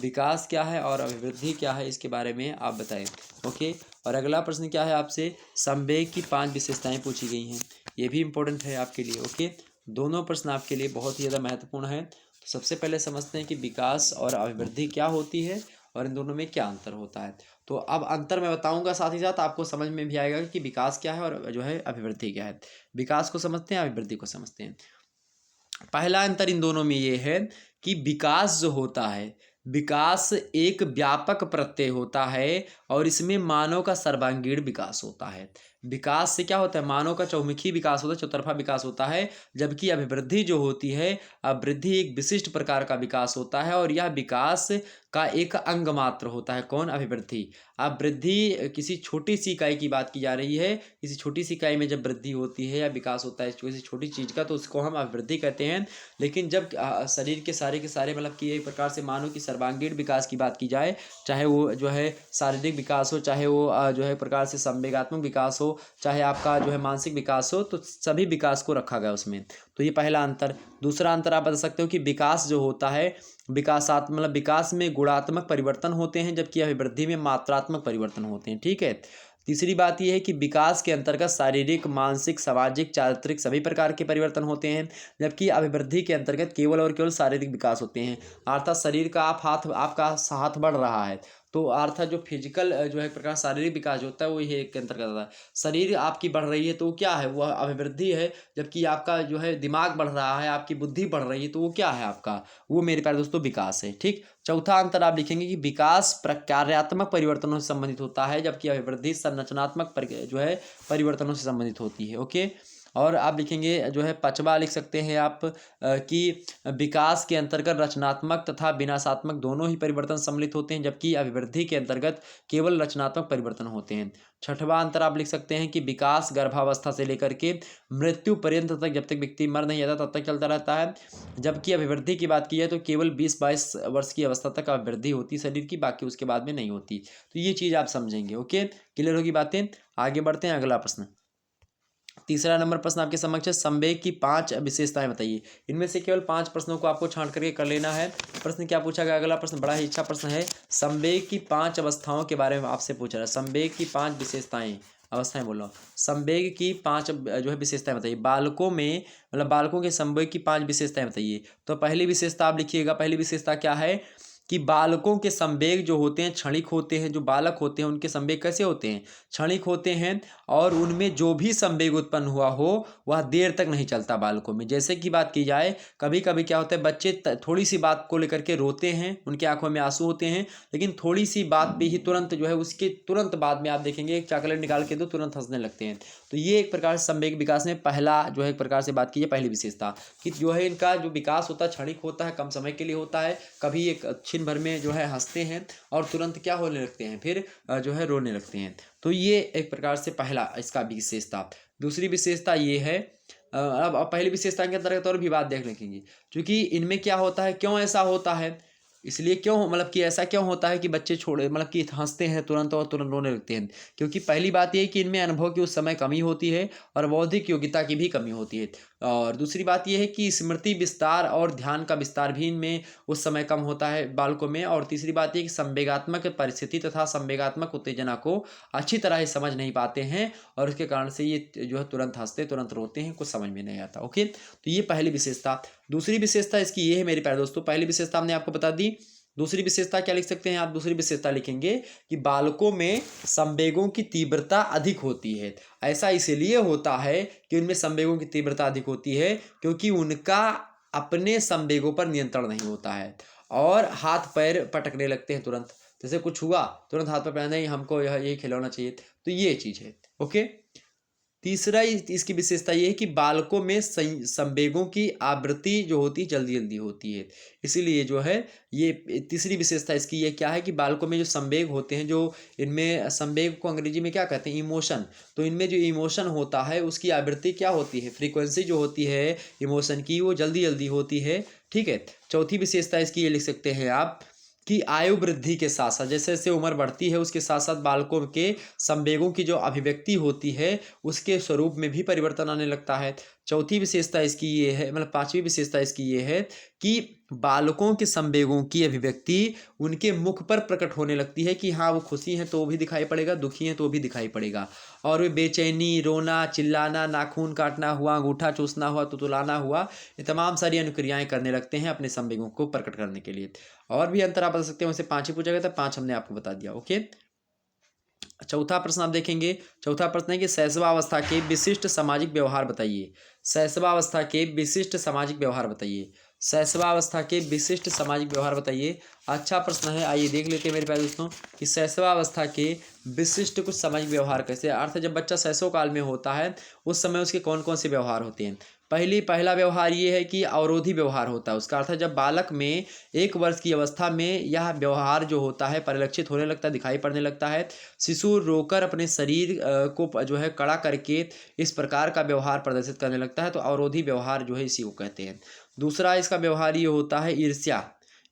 विकास क्या है और अभिवृद्धि क्या है, इसके बारे में आप बताएं। ओके, और अगला प्रश्न क्या है आपसे, संवेग की 5 विशेषताएं पूछी गई हैं, ये भी इंपॉर्टेंट है आपके लिए। ओके, दोनों प्रश्न आपके लिए बहुत ही ज़्यादा महत्वपूर्ण है। तो सबसे पहले समझते हैं कि विकास और अभिवृद्धि क्या होती है, और इन दोनों में क्या अंतर होता है। तो अब अंतर मैं बताऊंगा, साथ ही साथ आपको समझ में भी आएगा कि विकास क्या है और जो है अभिवृद्धि क्या है। विकास को समझते हैं, अभिवृद्धि को समझते हैं। पहला अंतर इन दोनों में ये है कि विकास जो होता है, विकास एक व्यापक प्रत्यय होता है, और इसमें मानव का सर्वांगीण विकास होता है। विकास से क्या होता है, मानव का चौमुखी विकास होता है, चौतरफा विकास होता है। जबकि अभिवृद्धि जो होती है, अभिवृद्धि एक विशिष्ट प्रकार का विकास होता है, और यह विकास का एक अंग मात्र होता है। कौन, अभिवृद्धि। अब वृद्धि किसी छोटी सी इकाई की बात की जा रही है, किसी छोटी सी इकाई में जब वृद्धि होती है या विकास होता है किसी छोटी चीज़ का, तो उसको हम अभिवृद्धि कहते हैं। लेकिन जब शरीर के सारे मतलब कि एक प्रकार से मानव की सर्वांगीण विकास की बात की जाए, चाहे वो जो है शारीरिक विकास हो, चाहे वो जो है प्रकार से संवेगात्मक विकास हो, हो, चाहे आपका जो है मानसिक विकास हो, तो सभी विकास को रखा गया उसमें। तो ये पहला अंतर। दूसरा अंतर आप बता सकते हो कि विकास जो होता है, मतलब विकास में गुणात्मक परिवर्तन होते हैं, जबकि अभिवृद्धि में मात्रात्मक परिवर्तन होते हैं। ठीक है। तीसरी बात यह है कि विकास के अंतर्गत शारीरिक, मानसिक, सामाजिक, चारित्रिक सभी प्रकार के परिवर्तन होते हैं, जबकि अभिवृद्धि के अंतर्गत केवल और केवल शारीरिक विकास होते हैं। अर्थात शरीर का आपका हाथ बढ़ रहा है, तो अर्थात जो फिजिकल जो है प्रकार शारीरिक विकास जो होता है वो ये के अंतर्गत आता है। शरीर आपकी बढ़ रही है तो वो क्या है, वह अभिवृद्धि है। जबकि आपका जो है दिमाग बढ़ रहा है, आपकी बुद्धि बढ़ रही है, तो वो क्या है आपका, वो मेरे प्यारे दोस्तों विकास है। ठीक। चौथा अंतर आप लिखेंगे कि विकास प्रकार्यात्मक परिवर्तनों से संबंधित होता है, जबकि अभिवृद्धि संरचनात्मक जो है परिवर्तनों से संबंधित होती है। ओके। और आप लिखेंगे जो है पांचवा लिख सकते हैं आप कि विकास के अंतर्गत रचनात्मक तथा विनाशात्मक दोनों ही परिवर्तन सम्मिलित होते हैं, जबकि अभिवृद्धि के अंतर्गत केवल रचनात्मक परिवर्तन होते हैं। छठवां अंतर आप लिख सकते हैं कि विकास गर्भावस्था से लेकर के मृत्यु पर्यंत तक, जब तक व्यक्ति मर नहीं जाता तब तक चलता रहता है, जबकि अभिवृद्धि की बात की जाए तो केवल 20-22 वर्ष की अवस्था तक अभिवृद्धि होती है शरीर की, बाकी उसके बाद में नहीं होती। तो ये चीज़ आप समझेंगे। ओके, क्लियर होगी बातें। आगे बढ़ते हैं, अगला प्रश्न। तीसरा नंबर प्रश्न आपके समक्ष है, संवेग की 5 विशेषताएं बताइए। इनमें से केवल 5 प्रश्नों को आपको छांट करके कर लेना है। प्रश्न क्या पूछा गया, अगला प्रश्न बड़ा ही अच्छा प्रश्न है। संवेग की 5 अवस्थाओं के बारे में आपसे पूछ रहा है। संवेग की 5 विशेषताएं, अवस्थाएं बोलो। संवेग की 5 जो है विशेषताएं बताइए। बालकों में, मतलब बालकों के संवेग की 5 विशेषताएं बताइए। तो पहली विशेषता आप लिखिएगा। पहली विशेषता क्या है कि बालकों के संवेग जो होते हैं क्षणिक होते हैं। जो बालक होते हैं उनके संवेग कैसे होते हैं, क्षणिक होते हैं, और उनमें जो भी संवेग उत्पन्न हुआ हो वह देर तक नहीं चलता बालकों में। जैसे कि बात की जाए, कभी कभी क्या होता है, बच्चे थोड़ी सी बात को लेकर के रोते हैं, उनकी आंखों में आंसू होते हैं, लेकिन थोड़ी सी बात पे ही तुरंत जो है उसके तुरंत बाद में आप देखेंगे एक चॉकलेट निकाल के दो, तुरंत हंसने लगते हैं। तो ये एक प्रकार से संवेग विकास में पहला जो है एक प्रकार से बात की जाए, पहली विशेषता कि जो है इनका जो विकास होता है क्षणिक होता है, कम समय के लिए होता है। कभी एक क्षण भर में जो है हंसते हैं और तुरंत क्या होने लगते हैं, फिर जो है रोने लगते हैं। तो ये एक प्रकार से पहला इसका विशेषता। दूसरी विशेषता ये है, अब पहली विशेषता के अंतर्गत और भी बात देख लेंगे, क्योंकि इनमें क्या होता है, क्यों ऐसा होता है, इसलिए क्यों, मतलब कि ऐसा क्यों होता है कि बच्चे छोड़े, मतलब कि हंसते हैं तुरंत और तुरंत रोने लगते हैं। क्योंकि पहली बात ये है कि इनमें अनुभव की उस समय कमी होती है और बौद्धिक योग्यता की भी कमी होती है। और दूसरी बात ये है कि स्मृति विस्तार और ध्यान का विस्तार भी इनमें उस समय कम होता है बालकों में। और तीसरी बात ये कि संवेगात्मक परिस्थिति तथा संवेगात्मक उत्तेजना को अच्छी तरह से समझ नहीं पाते हैं, और उसके कारण से ये जो है तुरंत हंसते तुरंत रोते हैं, कुछ समझ में नहीं आता। ओके, तो ये पहली विशेषता। दूसरी विशेषता इसकी ये है मेरे प्यारे दोस्तों, पहली विशेषता हमने आपको बता दी। दूसरी विशेषता क्या लिख सकते हैं आप, दूसरी विशेषता लिखेंगे कि बालकों में संवेगों की तीव्रता अधिक होती है। ऐसा इसलिए होता है कि उनमें संवेगों की तीव्रता अधिक होती है क्योंकि उनका अपने संवेगों पर नियंत्रण नहीं होता है, और हाथ पैर पटकने लगते हैं तुरंत। जैसे कुछ हुआ तुरंत हाथ पैर, नहीं हमको ये खिलौना चाहिए, तो ये चीज़ है। ओके। तीसरा इसकी विशेषता ये है कि बालकों में संवेगों की आवृत्ति जो होती है जल्दी जल्दी होती है। इसीलिए जो है ये तीसरी विशेषता इसकी ये क्या है कि बालकों में जो संवेग होते हैं, जो इनमें संवेग को अंग्रेजी में क्या कहते हैं, इमोशन। तो इनमें जो इमोशन होता है उसकी आवृत्ति क्या होती है, फ्रीक्वेंसी जो होती है इमोशन की, वो जल्दी जल्दी होती है। ठीक है। चौथी विशेषता इसकी ये लिख सकते हैं आप कि आयु वृद्धि के साथ साथ, जैसे जैसे उम्र बढ़ती है उसके साथ साथ बालकों के संवेगों की जो अभिव्यक्ति होती है उसके स्वरूप में भी परिवर्तन आने लगता है। चौथी विशेषता इसकी ये है, मतलब पांचवी विशेषता इसकी ये है कि बालकों के संवेगों की अभिव्यक्ति उनके मुख पर प्रकट होने लगती है कि हाँ वो खुशी हैं तो वो भी दिखाई पड़ेगा, दुखी हैं तो वो भी दिखाई पड़ेगा। और वे बेचैनी, रोना, चिल्लाना, नाखून काटना हुआ, अंगूठा चूसना हुआ, तुतलाना हुआ, ये तमाम सारी अनुक्रियाएं करने लगते हैं अपने संवेगों को प्रकट करने के लिए। और भी अंतर आप बता सकते हैं, वैसे 5 ही पूछा गया था, 5 हमने आपको बता दिया। ओके। चौथा प्रश्न आप देखेंगे। चौथा प्रश्न है कि शैशवावस्था के विशिष्ट सामाजिक व्यवहार बताइए। शैशवावस्था के विशिष्ट सामाजिक व्यवहार बताइए। शैशवावस्था के विशिष्ट सामाजिक व्यवहार बताइए। अच्छा प्रश्न है, आइए देख लेते हैं मेरे प्यारे दोस्तों कि शैशवावस्था के विशिष्ट कुछ सामाजिक व्यवहार कैसे, अर्थ जब बच्चा शैशव काल में होता है उस समय उसके कौन कौन से व्यवहार होते हैं। पहला व्यवहार ये है कि अवरोधी व्यवहार होता है उसका, अर्थ जब बालक में 1 वर्ष की अवस्था में यह व्यवहार जो होता है परिलक्षित होने लगता है, दिखाई पड़ने लगता है। शिशु रोकर अपने शरीर को जो है कड़ा करके इस प्रकार का व्यवहार प्रदर्शित करने लगता है, तो अवरोधी व्यवहार जो है इसी को कहते हैं। दूसरा इसका व्यवहार ये होता है ईर्ष्या,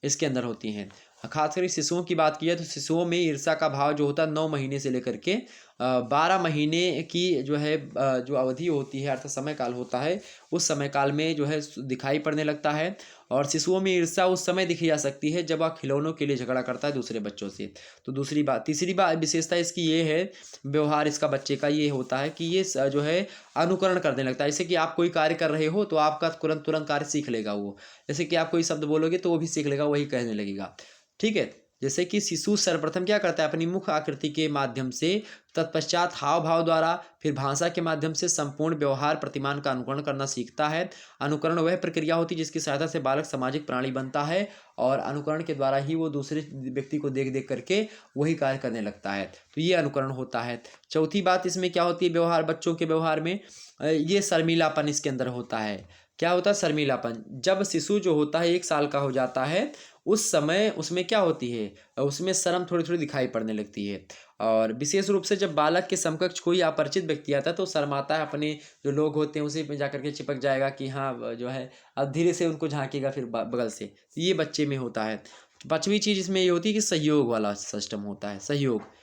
इसके अंदर होती है। खासकर शिशुओं की बात की जाए तो शिशुओं में ईर्ष्या का भाव जो होता है 9 महीने से लेकर के 12 महीने की जो है जो अवधि होती है अर्थात समय काल होता है, उस समय काल में जो है दिखाई पड़ने लगता है। और शिशुओं में ईर्ष्या उस समय दिखी जा सकती है जब वह खिलौनों के लिए झगड़ा करता है दूसरे बच्चों से। तो तीसरी बात विशेषता इसकी ये है, व्यवहार इसका बच्चे का ये होता है कि ये जो है अनुकरण करने लगता है। जैसे कि आप कोई कार्य कर रहे हो तो आपका तुरंत तुरंत कार्य सीख लेगा वो। जैसे कि आप कोई शब्द बोलोगे तो वो भी सीख लेगा, वही कहने लगेगा। ठीक है। जैसे कि शिशु सर्वप्रथम क्या करता है, अपनी मुख आकृति के माध्यम से, तत्पश्चात हाव भाव द्वारा, फिर भाषा के माध्यम से संपूर्ण व्यवहार प्रतिमान का अनुकरण करना सीखता है। अनुकरण वह प्रक्रिया होती है जिसकी सहायता से बालक सामाजिक प्राणी बनता है, और अनुकरण के द्वारा ही वो दूसरे व्यक्ति को देख देख करके वही कार्य करने लगता है। तो ये अनुकरण होता है। चौथी बात इसमें क्या होती है, व्यवहार, बच्चों के व्यवहार में ये शर्मीलापन इसके अंदर होता है। क्या होता है शर्मीलापन, जब शिशु जो होता है 1 साल का हो जाता है उस समय उसमें क्या होती है, उसमें शर्म थोड़ी थोड़ी दिखाई पड़ने लगती है। और विशेष रूप से जब बालक के समकक्ष कोई अपरिचित व्यक्ति आता है तो शर्माता है, अपने जो लोग होते हैं उसी में जाकर के चिपक जाएगा कि हाँ जो है, अब धीरे से उनको झांकेगा फिर बगल से। तो ये बच्चे में होता है। 5वीं चीज़ इसमें ये होती है कि सहयोग वाला सिस्टम होता है, सहयोग।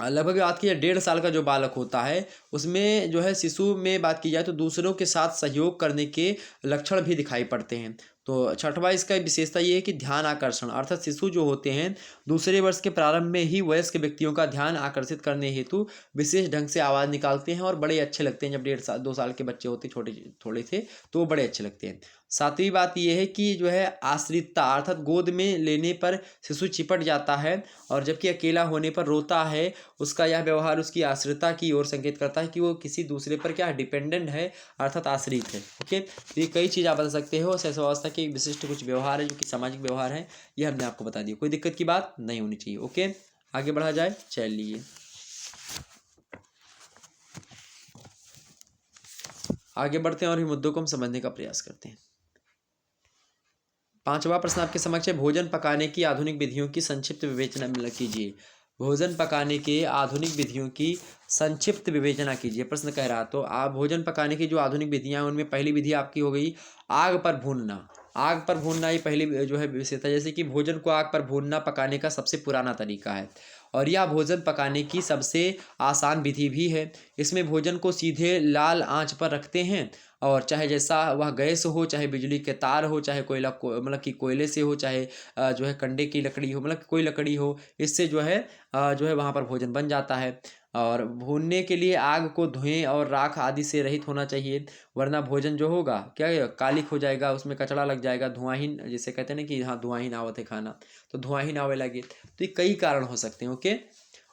लगभग बात की जाए 1.5 साल का जो बालक होता है उसमें जो है, शिशु में बात की जाए तो दूसरों के साथ सहयोग करने के लक्षण भी दिखाई पड़ते हैं। तो छठवां इसका विशेषता ये है कि ध्यान आकर्षण, अर्थात शिशु जो होते हैं दूसरे वर्ष के प्रारंभ में ही वयस्क व्यक्तियों का ध्यान आकर्षित करने हेतु विशेष ढंग से आवाज़ निकालते हैं और बड़े अच्छे लगते हैं। जब 1.5 साल 2 साल के बच्चे होते छोटे थोड़े से तो वो बड़े अच्छे लगते हैं। 7वीं बात यह है कि जो है आश्रितता, अर्थात गोद में लेने पर शिशु चिपट जाता है, और जबकि अकेला होने पर रोता है। उसका यह व्यवहार उसकी आश्रितता की ओर संकेत करता है कि वो किसी दूसरे पर क्या डिपेंडेंट है, अर्थात आश्रित है। ओके, तो ये कई चीज़ आप बता सकते हो। शैशवावस्था के विशिष्ट कुछ व्यवहार है जो कि सामाजिक व्यवहार है, ये हमने आपको बता दिया। कोई दिक्कत की बात नहीं होनी चाहिए। ओके, आगे बढ़ा जाए। चलिए आगे बढ़ते हैं और इन मुद्दों को हम समझने का प्रयास करते हैं। 5वां प्रश्न आपके समक्ष है, भोजन पकाने की आधुनिक विधियों की संक्षिप्त विवेचना कीजिए। भोजन पकाने के आधुनिक विधियों की संक्षिप्त विवेचना कीजिए, प्रश्न कह रहा। तो आप भोजन पकाने की जो आधुनिक विधियां हैं उनमें पहली विधि आपकी हो गई आग पर भूनना। आग पर भूनना ये पहली जो है विशेषता, जैसे कि भोजन को आग पर भूनना पकाने का सबसे पुराना तरीका है, और यह भोजन पकाने की सबसे आसान विधि भी है। इसमें भोजन को सीधे लाल आंच पर रखते हैं, और चाहे जैसा वह गैस हो, चाहे बिजली के तार हो, चाहे कोयला मतलब कि कोयले से हो, चाहे जो है कंडे की लकड़ी हो, मतलब कोई लकड़ी हो, इससे जो है वहाँ पर भोजन बन जाता है। और भूनने के लिए आग को धुएं और राख आदि से रहित होना चाहिए, वरना भोजन जो होगा क्या कालिक हो जाएगा, उसमें कचरा लग जाएगा, धुआंहीन, जिसे कहते हैं ना कि हाँ धुआंहीन आवत है खाना, तो धुआंहीन आवे लगे। तो ये कई कारण हो सकते हैं। ओके,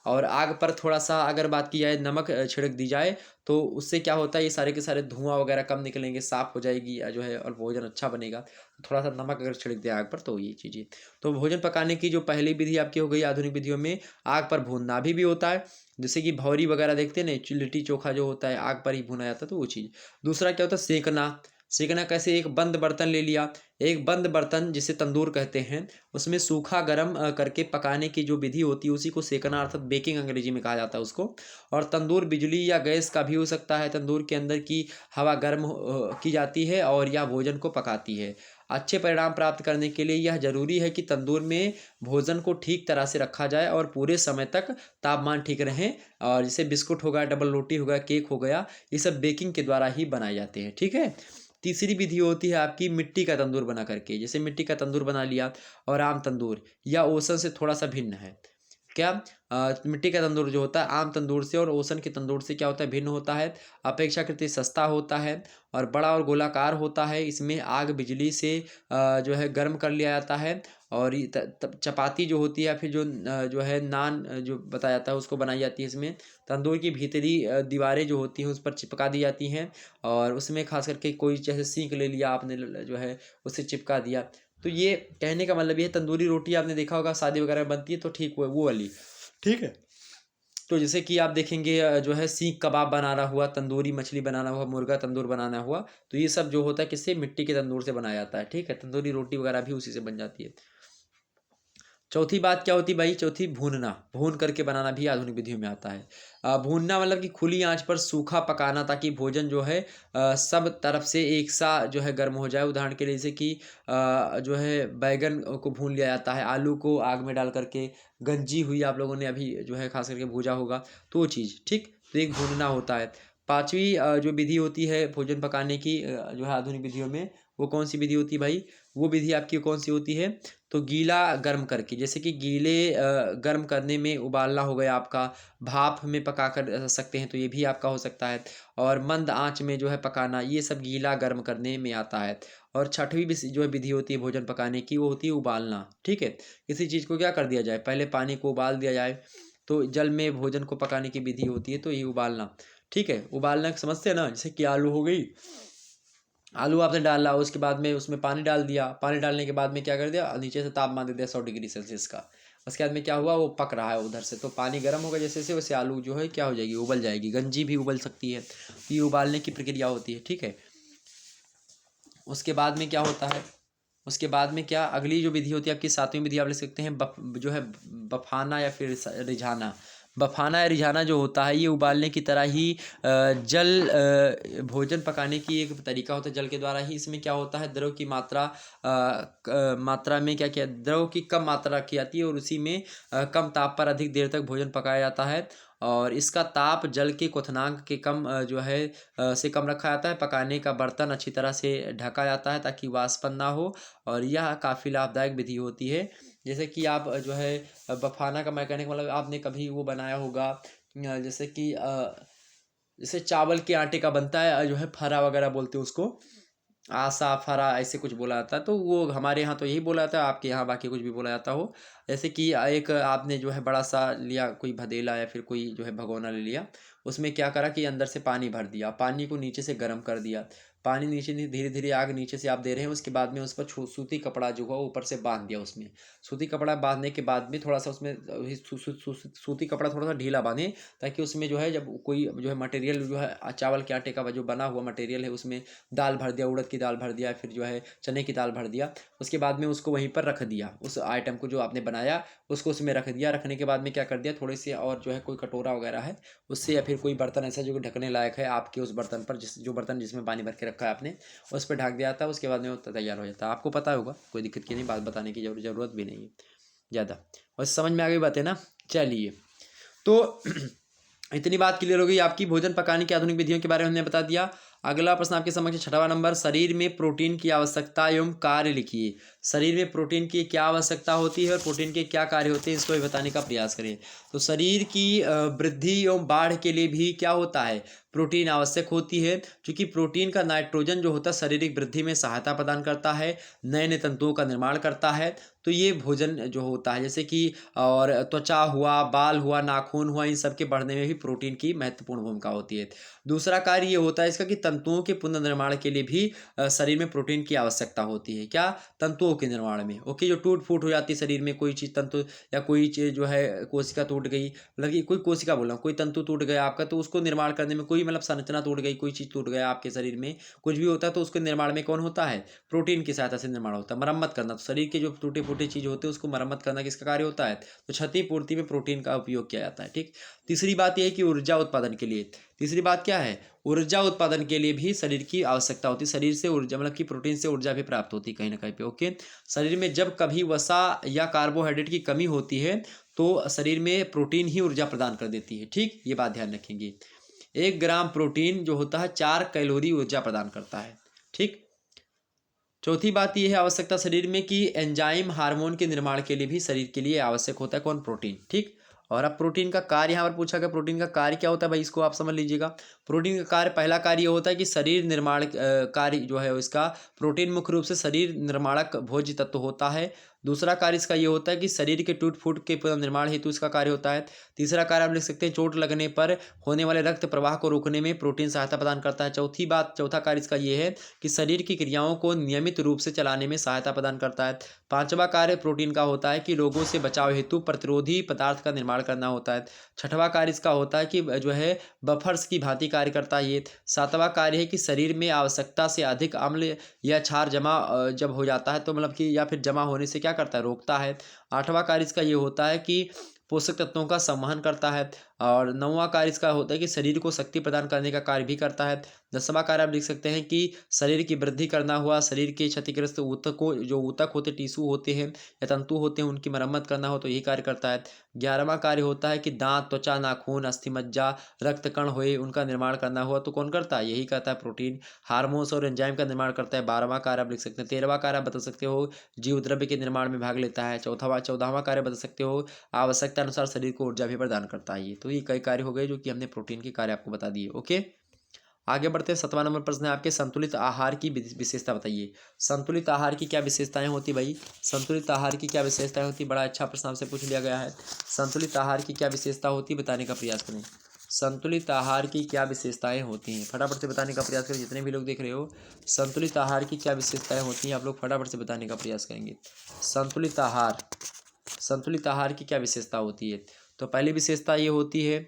और आग पर थोड़ा सा अगर बात की जाए नमक छिड़क दी जाए तो उससे क्या होता है, ये सारे के सारे धुआं वगैरह कम निकलेंगे, साफ़ हो जाएगी जो है, और भोजन अच्छा बनेगा। थोड़ा सा नमक अगर छिड़क दिया आग पर तो ये चीज़ें। तो भोजन पकाने की जो पहली विधि आपकी हो गई आधुनिक विधियों में, आग पर भूनना भी होता है। जैसे कि भौरी वगैरह देखते हैं ना, लिट्टी चोखा जो होता है आग पर ही भुना जाता है, तो वो चीज़। दूसरा क्या होता है, सेकना। सेकना कैसे, एक बंद बर्तन ले लिया, एक बंद बर्तन जिसे तंदूर कहते हैं, उसमें सूखा गर्म करके पकाने की जो विधि होती है उसी को सेकना अर्थात बेकिंग अंग्रेजी में कहा जाता है उसको। और तंदूर बिजली या गैस का भी हो सकता है। तंदूर के अंदर की हवा गर्म की जाती है और यह भोजन को पकाती है। अच्छे परिणाम प्राप्त करने के लिए यह जरूरी है कि तंदूर में भोजन को ठीक तरह से रखा जाए और पूरे समय तक तापमान ठीक रहे। और जैसे बिस्कुट हो गया, डबल रोटी हो गया, केक हो गया, ये सब बेकिंग के द्वारा ही बनाए जाते हैं। ठीक है। तीसरी विधि होती है आपकी मिट्टी का तंदूर बना करके। जैसे मिट्टी का तंदूर बना लिया, और आम तंदूर या ओसन से थोड़ा सा भिन्न है। क्या मिट्टी का तंदूर जो होता है आम तंदूर से और ओसन के तंदूर से क्या होता है, भिन्न होता है। अपेक्षाकृत सस्ता होता है और बड़ा और गोलाकार होता है। इसमें आग बिजली से जो है गर्म कर लिया जाता है। और चपाती जो होती है या फिर जो है नान जो बताया जाता है उसको बनाई जाती है इसमें। तंदूर की भीतरी दीवारें जो होती हैं उस पर चिपका दी जाती हैं, और उसमें खास करके कोई जैसे सीख ले लिया आपने जो है उससे चिपका दिया। तो ये कहने का मतलब ये है, तंदूरी रोटी आपने देखा होगा शादी वगैरह में बनती है तो ठीक वो वाली। ठीक है। तो जैसे कि आप देखेंगे जो है सीख कबाब बनाना हुआ, तंदूरी मछली बनाना हुआ, मुर्गा तंदूर बनाना हुआ, तो ये सब जो होता है किससे, मिट्टी के तंदूर से बनाया जाता है। ठीक है। तंदूरी रोटी वगैरह भी उसी से बन जाती है। चौथी बात क्या होती है भाई, चौथी भूनना, भून करके बनाना भी आधुनिक विधियों में आता है। भूनना मतलब कि खुली आंच पर सूखा पकाना, ताकि भोजन जो है सब तरफ से एक सा जो है गर्म हो जाए। उदाहरण के लिए जैसे कि जो है बैगन को भून लिया जाता है, आलू को आग में डाल करके, गंजी हुई आप लोगों ने अभी जो है खास करके भूजा होगा, तो वो चीज़ ठीक, तो एक भूनना होता है। पांचवी जो विधि होती है भोजन पकाने की जो है आधुनिक विधियों में, वो कौन सी विधि होती है भाई, वो विधि आपकी कौन सी होती है, तो गीला गर्म करके, जैसे कि गीले गर्म करने में उबालना हो गया आपका, भाप में पका कर सकते हैं तो ये भी आपका हो सकता है, और मंद आंच में जो है पकाना, ये सब गीला गर्म करने में आता है। और छठवीं जो है विधि होती है भोजन पकाने की, वो होती है उबालना। ठीक है, किसी चीज़ को क्या कर दिया जाए, पहले पानी को उबाल दिया जाए, तो जल में भोजन को पकाने की विधि होती है, तो ये उबालना। ठीक है, उबालना समझते हैं ना, जैसे कि आलू हो गई, आलू आपने डाला, उसके बाद में उसमें पानी डाल दिया, पानी डालने के बाद में क्या कर दिया, नीचे से तापमान दे दिया 100 डिग्री सेल्सियस का। उसके बाद में क्या हुआ, वो पक रहा है उधर से, तो पानी गर्म होगा जैसे से, वैसे आलू जो है क्या हो जाएगी, उबल जाएगी, गंजी भी उबल सकती है। तो ये उबालने की प्रक्रिया होती है। ठीक है, उसके बाद में क्या होता है, उसके बाद में क्या, अगली जो विधि होती है आपकी सातवीं विधि, आप ले सकते हैं जो है बफाना या फिर रिझाना। बफाना या रिझाना जो होता है, ये उबालने की तरह ही जल भोजन पकाने की एक तरीका होता है, जल के द्वारा ही। इसमें क्या होता है, द्रव की मात्रा मात्रा में क्या किया, द्रव की कम मात्रा रखी जाती है, और उसी में कम ताप पर अधिक देर तक भोजन पकाया जाता है। और इसका ताप जल के क्वथनांक के कम जो है से कम रखा जाता है। पकाने का बर्तन अच्छी तरह से ढका जाता है ताकि वाष्पन ना हो, और यह काफ़ी लाभदायक विधि होती है। जैसे कि आप जो है बफाना का मैकेनिक मतलब आपने कभी वो बनाया होगा, जैसे कि जैसे चावल के आटे का बनता है जो है, फरा वगैरह बोलते हैं उसको, आसा फरा ऐसे कुछ बोला जाता है, तो वो हमारे यहाँ तो यही बोला जाता है, आपके यहाँ बाकी कुछ भी बोला जाता हो। जैसे कि एक आपने जो है बड़ा सा लिया कोई भदेला या फिर कोई जो है भगोना ले लिया, उसमें क्या करा कि अंदर से पानी भर दिया, पानी को नीचे से गर्म कर दिया, पानी नीचे धीरे धीरे आग नीचे से आप दे रहे हैं, उसके बाद में उस पर सूती कपड़ा जो हुआ ऊपर से बांध दिया। उसमें सूती कपड़ा बांधने के बाद में थोड़ा सा उसमें सूती कपड़ा थोड़ा सा ढीला बांधे, ताकि उसमें जो है जब कोई जो है मटेरियल जो है चावल के आटे का जो बना हुआ मटेरियल है, उसमें दाल भर दिया, उड़द की दाल भर दिया, फिर जो है चने की दाल भर दिया, उसके बाद में उसको वहीं पर रख दिया, उस आइटम को जो आपने बनाया उसको उसमें रख दिया। रखने के बाद में क्या कर दिया, थोड़े से और जो है कोई कटोरा वगैरह है उससे, या फिर कोई बर्तन ऐसा जो ढकने लायक है आपके उस बर्तन पर, जो बर्तन जिसमें पानी भर के रखा है आपने, उस पर ढक दिया था। उसके बाद में वो तैयार हो जाता है। आपको पता होगा, कोई दिक्कत की नहीं, बात बताने की जरूरत भी नहीं है ज़्यादा, बस समझ में आ गई बातें ना। चलिए, तो इतनी बात क्लियर हो गई आपकी भोजन पकाने की आधुनिक विधियों के बारे में हमने बता दिया। अगला प्रश्न आपके समक्ष छठवां नंबर, शरीर में प्रोटीन की आवश्यकता एवं कार्य लिखिए। शरीर में प्रोटीन की क्या आवश्यकता होती है और प्रोटीन के क्या कार्य होते हैं, इसको भी बताने का प्रयास करिए। तो शरीर की वृद्धि एवं बाढ़ के लिए भी क्या होता है, प्रोटीन आवश्यक होती है, क्योंकि प्रोटीन का नाइट्रोजन जो होता है शारीरिक वृद्धि में सहायता प्रदान करता है, नए नए तंतुओं का निर्माण करता है। तो ये भोजन जो होता है, जैसे कि और त्वचा हुआ, बाल हुआ, नाखून हुआ, इन सब के बढ़ने में भी प्रोटीन की महत्वपूर्ण भूमिका होती है। दूसरा कार्य ये होता है इसका कि तंतुओं के पुनर्निर्माण के लिए भी शरीर में प्रोटीन की आवश्यकता होती है। क्या, तंतुओं के निर्माण में। ओके, जो टूट फूट हो जाती है शरीर में कोई चीज़, तंतु या कोई चीज़ जो है कोशिका टूट गई, मतलब कि कोई कोशिका बोल रहा हूँ, कोई तंतु टूट गया आपका, तो उसको निर्माण करने में, कोई मतलब संरचना टूट गई, कोई चीज़ टूट गया आपके शरीर में, कुछ भी होता है, तो उसके निर्माण में कौन होता है, प्रोटीन की सहायता से निर्माण होता है। मरम्मत करना, तो शरीर के जो टूटे फूटे चीज़ होते हैं उसको मरम्मत करना किसका कार्य होता है, तो क्षतिपूर्ति में प्रोटीन का उपयोग किया जाता है। ठीक, तीसरी बात यह है कि ऊर्जा उत्पादन के लिए, तीसरी बात क्या है, ऊर्जा उत्पादन के लिए भी शरीर की आवश्यकता होती है। शरीर से ऊर्जा मतलब कि प्रोटीन से ऊर्जा भी प्राप्त होती है कहीं ना कहीं पे। ओके, शरीर में जब कभी वसा या कार्बोहाइड्रेट की कमी होती है तो शरीर में प्रोटीन ही ऊर्जा प्रदान कर देती है। ठीक, ये बात ध्यान रखेंगे। 1 ग्राम प्रोटीन जो होता है 4 कैलोरी ऊर्जा प्रदान करता है। ठीक, चौथी बात यह है आवश्यकता शरीर में कि एंजाइम हार्मोन के निर्माण के लिए भी शरीर के लिए आवश्यक होता है कौन, प्रोटीन। ठीक, और अब प्रोटीन का कार्य यहाँ पर पूछा गया, प्रोटीन का कार्य क्या होता है भाई, इसको आप समझ लीजिएगा। प्रोटीन का कार्य, पहला कार्य ये होता है कि शरीर निर्माण कार्य जो है इसका, प्रोटीन मुख्य रूप से शरीर निर्माणक भोज्य तत्व होता है। दूसरा कार्य इसका ये होता है कि शरीर के टूट फूट के पुनर्निर्माण हेतु इसका कार्य होता है। तीसरा कार्य आप लिख सकते हैं, चोट लगने पर होने वाले रक्त प्रवाह को रोकने में प्रोटीन सहायता प्रदान करता है। चौथा कार्य इसका ये है कि शरीर की क्रियाओं को नियमित रूप से चलाने में सहायता प्रदान करता है। पांचवा कार्य प्रोटीन का होता है कि रोगों से बचाव हेतु प्रतिरोधी पदार्थ का निर्माण निर्माण करना होता है। छठवां कार्य इसका होता है कि जो है बफर्स की भांति कार्य करता है ये। सातवां कार्य है कि शरीर में आवश्यकता से अधिक अम्ल या क्षार जमा जब हो जाता है तो मतलब कि या फिर जमा होने से क्या करता है, रोकता है। आठवां कार्य इसका ये होता है कि पोषक तत्वों का संवहन करता है। और नौवां कार्य इसका होता है कि शरीर को शक्ति प्रदान करने का कार्य भी करता है। 10वां कार्य आप लिख सकते हैं कि शरीर की वृद्धि करना हुआ, शरीर के क्षतिग्रस्त ऊतक को, जो ऊतक होते, टिश्यू होते हैं या तंतु होते हैं, उनकी मरम्मत करना हो तो यही कार्य करता है। 11वां कार्य होता है कि दांत, त्वचा, नाखून, अस्थि मज्जा, रक्त कण हुए, उनका निर्माण करना हुआ तो कौन करता है, यही करता है प्रोटीन। हार्मोन्स और एंजाइम का निर्माण करता है। 12वां कार्य आप लिख सकते हैं। 13वां कार्य आप बता सकते हो जीव द्रव्य के निर्माण में भाग लेता है। 14वां कार्य बता सकते हो आवश्यकता अनुसार शरीर को ऊर्जा भी प्रदान करता है। ये तो ये कई कार्य हो गए जो कि हमने प्रोटीन के कार्य आपको बता दिए। ओके, आगे बढ़ते हैं। 7वां नंबर प्रश्न है आपके, संतुलित आहार की विशेषता बताइए। संतुलित आहार की क्या विशेषताएं होती भाई, संतुलित आहार की क्या विशेषताएं होती, बड़ा अच्छा प्रश्न आपसे पूछ लिया गया है। संतुलित आहार की क्या विशेषता होती है, बताने का प्रयास करें। संतुलित आहार की क्या विशेषताएं होती हैं, फटाफट से बताने का प्रयास करें। जितने भी लोग देख रहे हो, संतुलित आहार की क्या विशेषताएं होती हैं, आप लोग फटाफट से बताने का प्रयास करेंगे। संतुलित आहार, संतुलित आहार की क्या विशेषता होती है। तो पहली विशेषता ये होती है,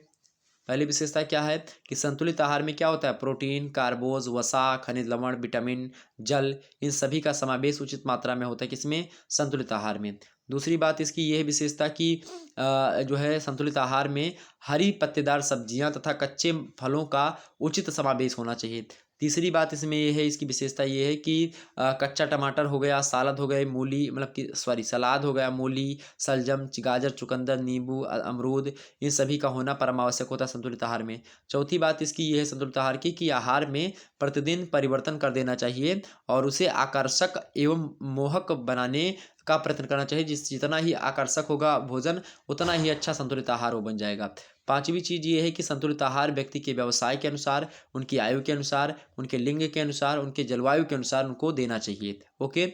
पहली विशेषता क्या है कि संतुलित आहार में क्या होता है, प्रोटीन, कार्बोज, वसा, खनिज लवण, विटामिन, जल, इन सभी का समावेश उचित मात्रा में होता है। किसमें, संतुलित आहार में। दूसरी बात इसकी यह विशेषता कि जो है संतुलित आहार में हरी पत्तेदार सब्जियां तथा कच्चे फलों का उचित समावेश होना चाहिए। तीसरी बात इसमें यह है, इसकी विशेषता ये है कि कच्चा टमाटर हो गया, सालद हो गए, मूली मतलब कि सॉरी सलाद हो गया, मूली, सलजम, गाजर, चुकंदर, नींबू, अमरूद, इन सभी का होना परम आवश्यक होता है संतुलित आहार में। चौथी बात इसकी ये है संतुलित आहार की कि आहार में प्रतिदिन परिवर्तन कर देना चाहिए और उसे आकर्षक एवं मोहक बनाने का प्रयत्न करना चाहिए। जितना ही आकर्षक होगा भोजन, उतना ही अच्छा संतुलित आहार वो बन जाएगा। पांचवी चीज ये है कि संतुलित आहार व्यक्ति के व्यवसाय के अनुसार, उनकी आयु के अनुसार, उनके लिंग के अनुसार, उनके जलवायु के अनुसार उनको देना चाहिए। ओके,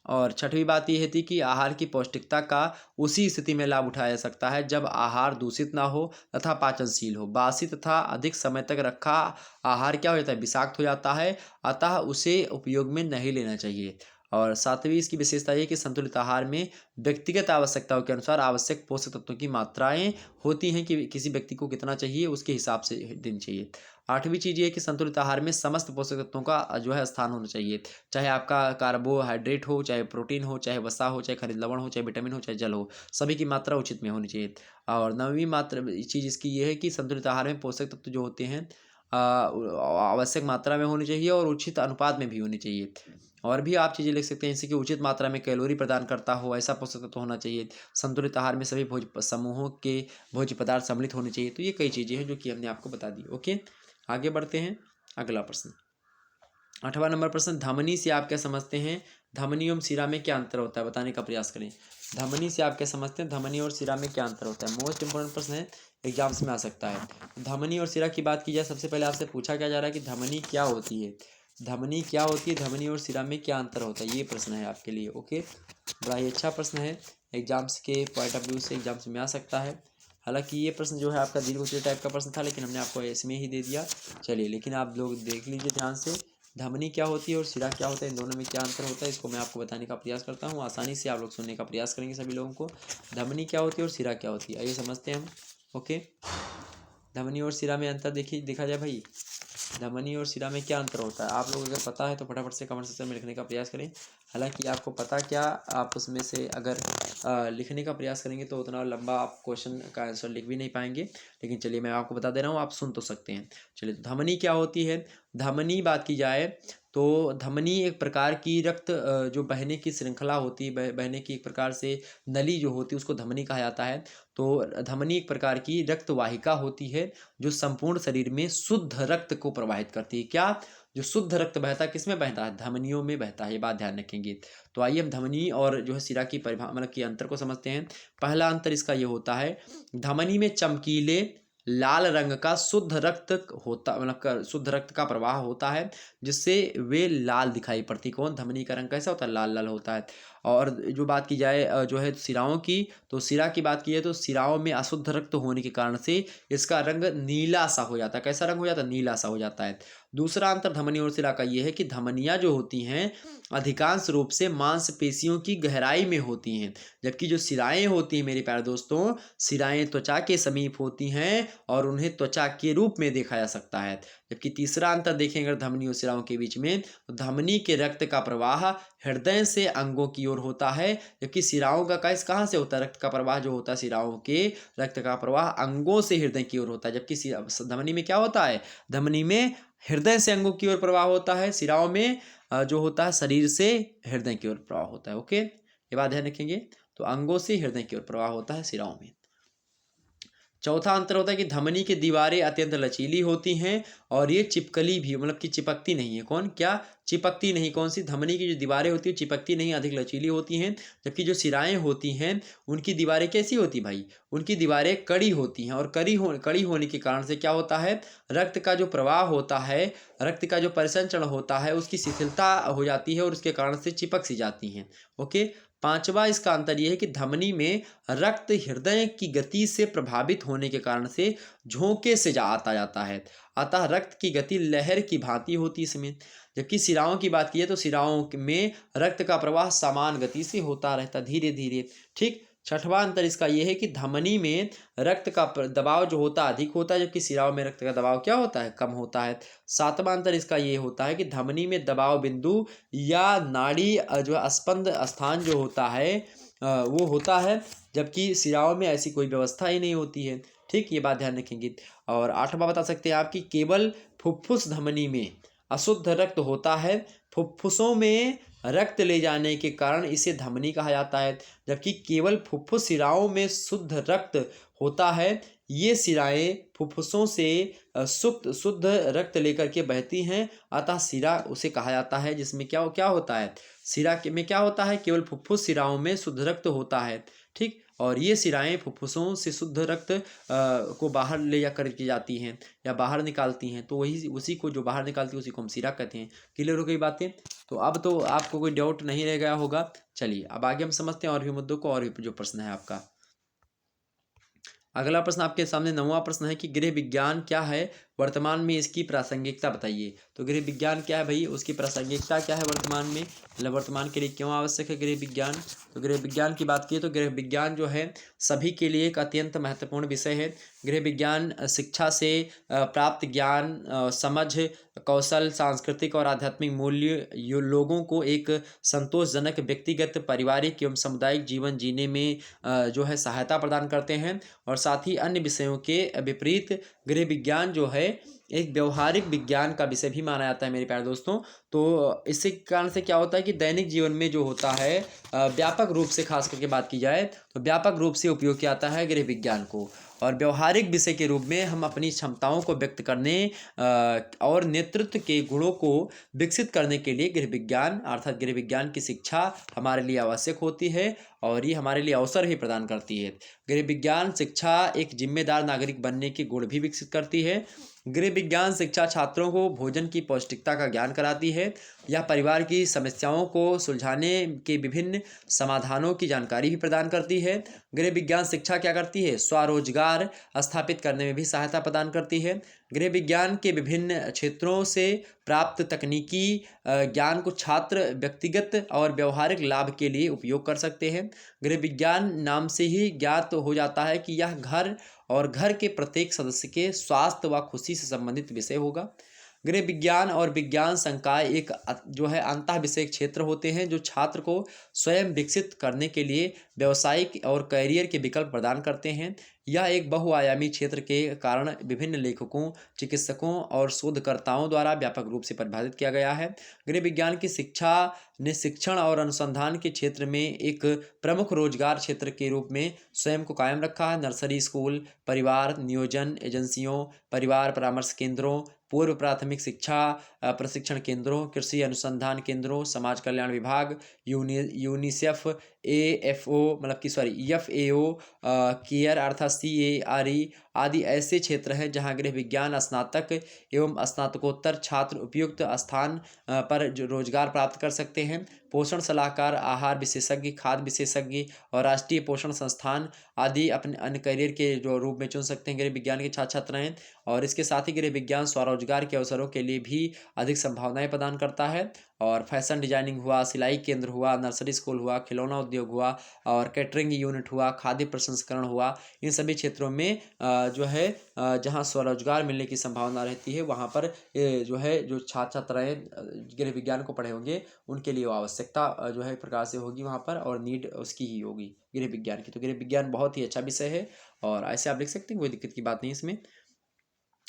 और छठवीं बात यह थी कि आहार की पौष्टिकता का उसी स्थिति में लाभ उठाया जा सकता है जब आहार दूषित ना हो तथा पाचनशील हो। बासी तथा अधिक समय तक रखा आहार क्या हो जाता है, विषाक्त हो जाता है, अतः उसे उपयोग में नहीं लेना चाहिए। और सातवीं इसकी विशेषता ये कि संतुलित आहार में व्यक्तिगत आवश्यकताओं के अनुसार आवश्यक पोषक तत्वों की मात्राएं होती हैं कि किसी व्यक्ति को कितना चाहिए उसके हिसाब से देनी चाहिए। आठवीं चीज़ ये है कि संतुलित आहार में समस्त पोषक तत्वों का जो है स्थान होना चाहिए, चाहे आपका कार्बोहाइड्रेट हो, चाहे प्रोटीन हो, चाहे वसा हो, चाहे खनिज लवण हो, चाहे विटामिन हो, चाहे जल हो, सभी की मात्रा उचित में होनी चाहिए। और नवीं मात्रा चीज़ इसकी ये है कि संतुलित आहार में पोषक तत्व जो होते हैं आवश्यक मात्रा में होनी चाहिए और उचित अनुपात में भी होनी चाहिए। और भी आप चीज़ें लिख सकते हैं जैसे कि उचित मात्रा में कैलोरी प्रदान करता हो ऐसा पोषक तत्व होना चाहिए। संतुलित आहार में सभी भोज समूहों के भोज्य पदार्थ सम्मिलित होने चाहिए। तो ये कई चीज़ें हैं जो कि हमने आपको बता दी। ओके, आगे बढ़ते हैं। अगला प्रश्न, 8वां नंबर प्रश्न, धमनी से आप क्या समझते हैं, धमनी एवं शिरा में क्या अंतर होता है, बताने का प्रयास करें। धमनी से आप क्या समझते हैं, धमनी और शिरा में क्या अंतर होता है। मोस्ट इंपोर्टेंट प्रश्न है, एग्जाम्स में आ सकता है। धमनी और शिरा की बात की जाए, सबसे पहले आपसे पूछा क्या जा रहा है कि धमनी क्या होती है, धमनी क्या होती है, धमनी और शिरा में क्या अंतर होता है, ये प्रश्न है आपके लिए। ओके, बड़ा ही अच्छा प्रश्न है, एग्जाम्स के पॉइंट ऑफ व्यू से एग्जाम्स में आ सकता है। हालांकि ये प्रश्न जो है आपका दीर्घ उत्तरीय टाइप का प्रश्न था, लेकिन हमने आपको इसमें ही दे दिया। चलिए, लेकिन आप लोग देख लीजिए ध्यान से, धमनी क्या होती है और शिरा क्या होता है, इन दोनों में क्या अंतर होता है, इसको मैं आपको बताने का प्रयास करता हूँ। आसानी से आप लोग सुनने का प्रयास करेंगे सभी लोगों को। धमनी क्या होती है और शिरा क्या होती है, आइए समझते हैं हम। ओके, धमनी और शिरा में अंतर देखिए, देखा जाए भाई, धमनी और शिरा में क्या अंतर होता है, आप लोग अगर पता है तो फटाफट से कमेंट सेक्शन में लिखने का प्रयास करें। हालांकि आपको पता क्या, आप उसमें से अगर लिखने का प्रयास करेंगे तो उतना लंबा आप क्वेश्चन का आंसर लिख भी नहीं पाएंगे, लेकिन चलिए मैं आपको बता दे रहा हूँ, आप सुन तो सकते हैं। चलिए, धमनी क्या होती है, धमनी बात की जाए तो धमनी एक प्रकार की रक्त जो बहने की श्रृंखला होती है, बहने की एक प्रकार से नली जो होती है उसको धमनी कहा जाता है। तो धमनी एक प्रकार की रक्त वाहिका होती है जो संपूर्ण शरीर में शुद्ध रक्त को प्रवाहित करती है। क्या, जो शुद्ध रक्त बहता है किसमें बहता है, धमनियों में बहता है, ये बात ध्यान रखेंगे। तो आइए हम धमनी और जो है शिरा की मतलब की अंतर को समझते हैं। पहला अंतर इसका ये होता है, धमनी में चमकीले लाल रंग का शुद्ध रक्त होता, मतलब शुद्ध रक्त का प्रवाह होता है, जिससे वे लाल दिखाई पड़ती। कौन, धमनी का रंग कैसा होता है, लाल लाल होता है। और जो बात की जाए जो है सिराओं की, तो सिरा की बात की जाए तो सिराओं में अशुद्ध रक्त होने के कारण से इसका रंग नीला सा हो जाता है। कैसा रंग हो जाता है? नीला सा हो जाता है। दूसरा अंतर धमनी और सिरा का ये है कि धमनियाँ जो होती हैं अधिकांश रूप से मांसपेशियों की गहराई में होती हैं, जबकि जो सिराएं होती हैं मेरे प्यारे दोस्तों, सिराएं त्वचा के समीप होती हैं और उन्हें त्वचा के रूप में देखा जा सकता है। जबकि तीसरा अंतर देखें अगर धमनी और सिराओं के बीच में, तो धमनी के रक्त का प्रवाह हृदय से अंगों की ओर होता है, जबकि सिराओं का कहाँ से होता है? रक्त का प्रवाह जो होता है सिराओं के रक्त का प्रवाह अंगों से हृदय की ओर होता है। जबकि धमनी में क्या होता है? धमनी में हृदय से अंगों की ओर प्रवाह होता है, सिराओं में जो होता है शरीर से हृदय की ओर प्रवाह होता है। ओके, ये बात ध्यान रखेंगे। तो अंगों से हृदय की ओर प्रवाह होता है सिराओं में। चौथा अंतर होता है कि धमनी की दीवारें अत्यंत लचीली होती हैं और ये चिपकली भी, मतलब कि चिपकती नहीं है। कौन? क्या चिपकती नहीं? कौन सी? धमनी की जो दीवारें होती है चिपकती नहीं, अधिक लचीली होती हैं। जबकि जो सिराएं होती हैं उनकी दीवारें कैसी होती भाई? उनकी दीवारें कड़ी होती हैं और कड़ी होने के कारण से क्या होता है? रक्त का जो प्रवाह होता है, रक्त का जो परिसंचरण होता है उसकी शिथिलता हो जाती है और उसके कारण से चिपक सी जाती हैं। ओके। पांचवा इसका अंतर यह है कि धमनी में रक्त हृदय की गति से प्रभावित होने के कारण से झोंके से आता जाता है, अतः रक्त की गति लहर की भांति होती इसमें। जबकि सिराओं की बात की है तो सिराओं में रक्त का प्रवाह समान गति से होता रहता, धीरे धीरे। ठीक। छठवां अंतर इसका यह है कि धमनी में रक्त का दबाव जो होता है अधिक होता है, जबकि सिराओं में रक्त का दबाव क्या होता है? कम होता है। सातवां अंतर इसका ये होता है कि धमनी में दबाव बिंदु या नाड़ी जो स्पंद स्थान जो होता है वो होता है, जबकि सिराओं में ऐसी कोई व्यवस्था ही नहीं होती है। ठीक, ये बात ध्यान रखेंगे। और आठवां बता सकते हैं आपकी केवल फुफ्फुस धमनी में अशुद्ध रक्त होता है, फुफ्फुसों में रक्त ले जाने के कारण इसे धमनी कहा जाता है, जबकि केवल फुफ्फुस सिराओं में शुद्ध रक्त होता है। ये सिराएं फुफ्फुसों से शुद्ध रक्त लेकर के बहती हैं, अतः सिरा उसे कहा जाता है जिसमें क्या क्या होता है? सिरा में क्या होता है? केवल फुफ्फुस सिराओं में शुद्ध रक्त होता है। ठीक। और ये सिराएं फुफ्फुसों से शुद्ध रक्त को बाहर ले जा करके जाती हैं या बाहर निकालती हैं, तो वही उसी को जो बाहर निकालती है उसी को हम सिरा कहते हैं। क्लियर हो गई बातें? तो अब तो आपको कोई डाउट नहीं रह गया होगा। चलिए अब आगे हम समझते हैं और भी मुद्दों को, और भी जो प्रश्न है आपका। अगला प्रश्न आपके सामने 9वां प्रश्न है कि गृह विज्ञान क्या है, वर्तमान में इसकी प्रासंगिकता बताइए। तो गृह विज्ञान क्या है भाई, उसकी प्रासंगिकता क्या है वर्तमान में, मतलब वर्तमान के लिए क्यों आवश्यक है गृह विज्ञान। तो गृह विज्ञान की बात की तो गृह विज्ञान जो है सभी के लिए एक अत्यंत महत्वपूर्ण विषय है। गृह विज्ञान शिक्षा से प्राप्त ज्ञान, समझ, कौशल, सांस्कृतिक और आध्यात्मिक मूल्य लोगों को एक संतोषजनक व्यक्तिगत, पारिवारिक एवं सामुदायिक जीवन जीने में जो है सहायता प्रदान करते हैं। और साथ ही अन्य विषयों के विपरीत गृह विज्ञान जो है एक व्यवहारिक विज्ञान का विषय भी माना जाता है मेरे प्यारे दोस्तों। तो इसके कारण से क्या होता है कि दैनिक जीवन में जो होता है व्यापक रूप से, खास करके बात की जाए तो व्यापक रूप से उपयोग किया जाता है गृह विज्ञान को, और व्यवहारिक विषय के रूप में हम अपनी क्षमताओं को व्यक्त करने और नेतृत्व के गुणों को विकसित करने के लिए गृह विज्ञान अर्थात गृह विज्ञान की शिक्षा हमारे लिए आवश्यक होती है और ये हमारे लिए अवसर भी प्रदान करती है। गृह विज्ञान शिक्षा एक जिम्मेदार नागरिक बनने के गुण भी विकसित करती है। गृह विज्ञान शिक्षा छात्रों को भोजन की पौष्टिकता का ज्ञान कराती है। यह परिवार की समस्याओं को सुलझाने के विभिन्न समाधानों की जानकारी भी प्रदान करती है। गृह विज्ञान शिक्षा क्या करती है? स्वरोजगार स्थापित करने में भी सहायता प्रदान करती है। गृह विज्ञान के विभिन्न क्षेत्रों से प्राप्त तकनीकी ज्ञान को छात्र व्यक्तिगत और व्यवहारिक लाभ के लिए उपयोग कर सकते हैं। गृह विज्ञान नाम से ही ज्ञात हो जाता है कि यह घर के प्रत्येक सदस्य के स्वास्थ्य व खुशी से संबंधित विषय होगा। गृह विज्ञान और विज्ञान संकाय एक जो है अंतः विषयक क्षेत्र होते हैं जो छात्र को स्वयं विकसित करने के लिए व्यावसायिक और कैरियर के विकल्प प्रदान करते हैं। यह एक बहुआयामी क्षेत्र के कारण विभिन्न लेखकों, चिकित्सकों और शोधकर्ताओं द्वारा व्यापक रूप से परिभाषित किया गया है। गृह विज्ञान की शिक्षा ने शिक्षण और अनुसंधान के क्षेत्र में एक प्रमुख रोजगार क्षेत्र के रूप में स्वयं को कायम रखा है। नर्सरी स्कूल, परिवार नियोजन एजेंसियों, परिवार परामर्श केंद्रों, पूर्व प्राथमिक शिक्षा प्रशिक्षण केंद्रों, कृषि अनुसंधान केंद्रों, समाज कल्याण विभाग, यूनिसेफ, FAO केयर अर्थात CARE आदि ऐसे क्षेत्र हैं जहां गृह विज्ञान स्नातक एवं स्नातकोत्तर छात्र उपयुक्त स्थान पर जो रोजगार प्राप्त कर सकते हैं। पोषण सलाहकार, आहार विशेषज्ञ, खाद्य विशेषज्ञ और राष्ट्रीय पोषण संस्थान आदि अपने अन्य करियर के जो रूप में चुन सकते हैं गृह विज्ञान के छात्र छात्राएं। और इसके साथ ही गृह विज्ञान स्वरोजगार के अवसरों के लिए भी अधिक संभावनाएं प्रदान करता है। और फैशन डिजाइनिंग हुआ, सिलाई केंद्र हुआ, नर्सरी स्कूल हुआ, खिलौना उद्योग हुआ और कैटरिंग यूनिट हुआ, खाद्य प्रसंस्करण हुआ, इन सभी क्षेत्रों में जो है जहाँ स्वरोजगार मिलने की संभावना रहती है वहाँ पर जो है जो छात्र छात्राएँ गृह विज्ञान को पढ़े होंगे उनके लिए वो आवश्यकता जो है एक प्रकार से होगी वहाँ पर, और नीड उसकी ही होगी गृह विज्ञान की। तो गृह विज्ञान बहुत ही अच्छा विषय है और ऐसे आप लिख सकते हैं, कोई दिक्कत की बात नहीं इसमें।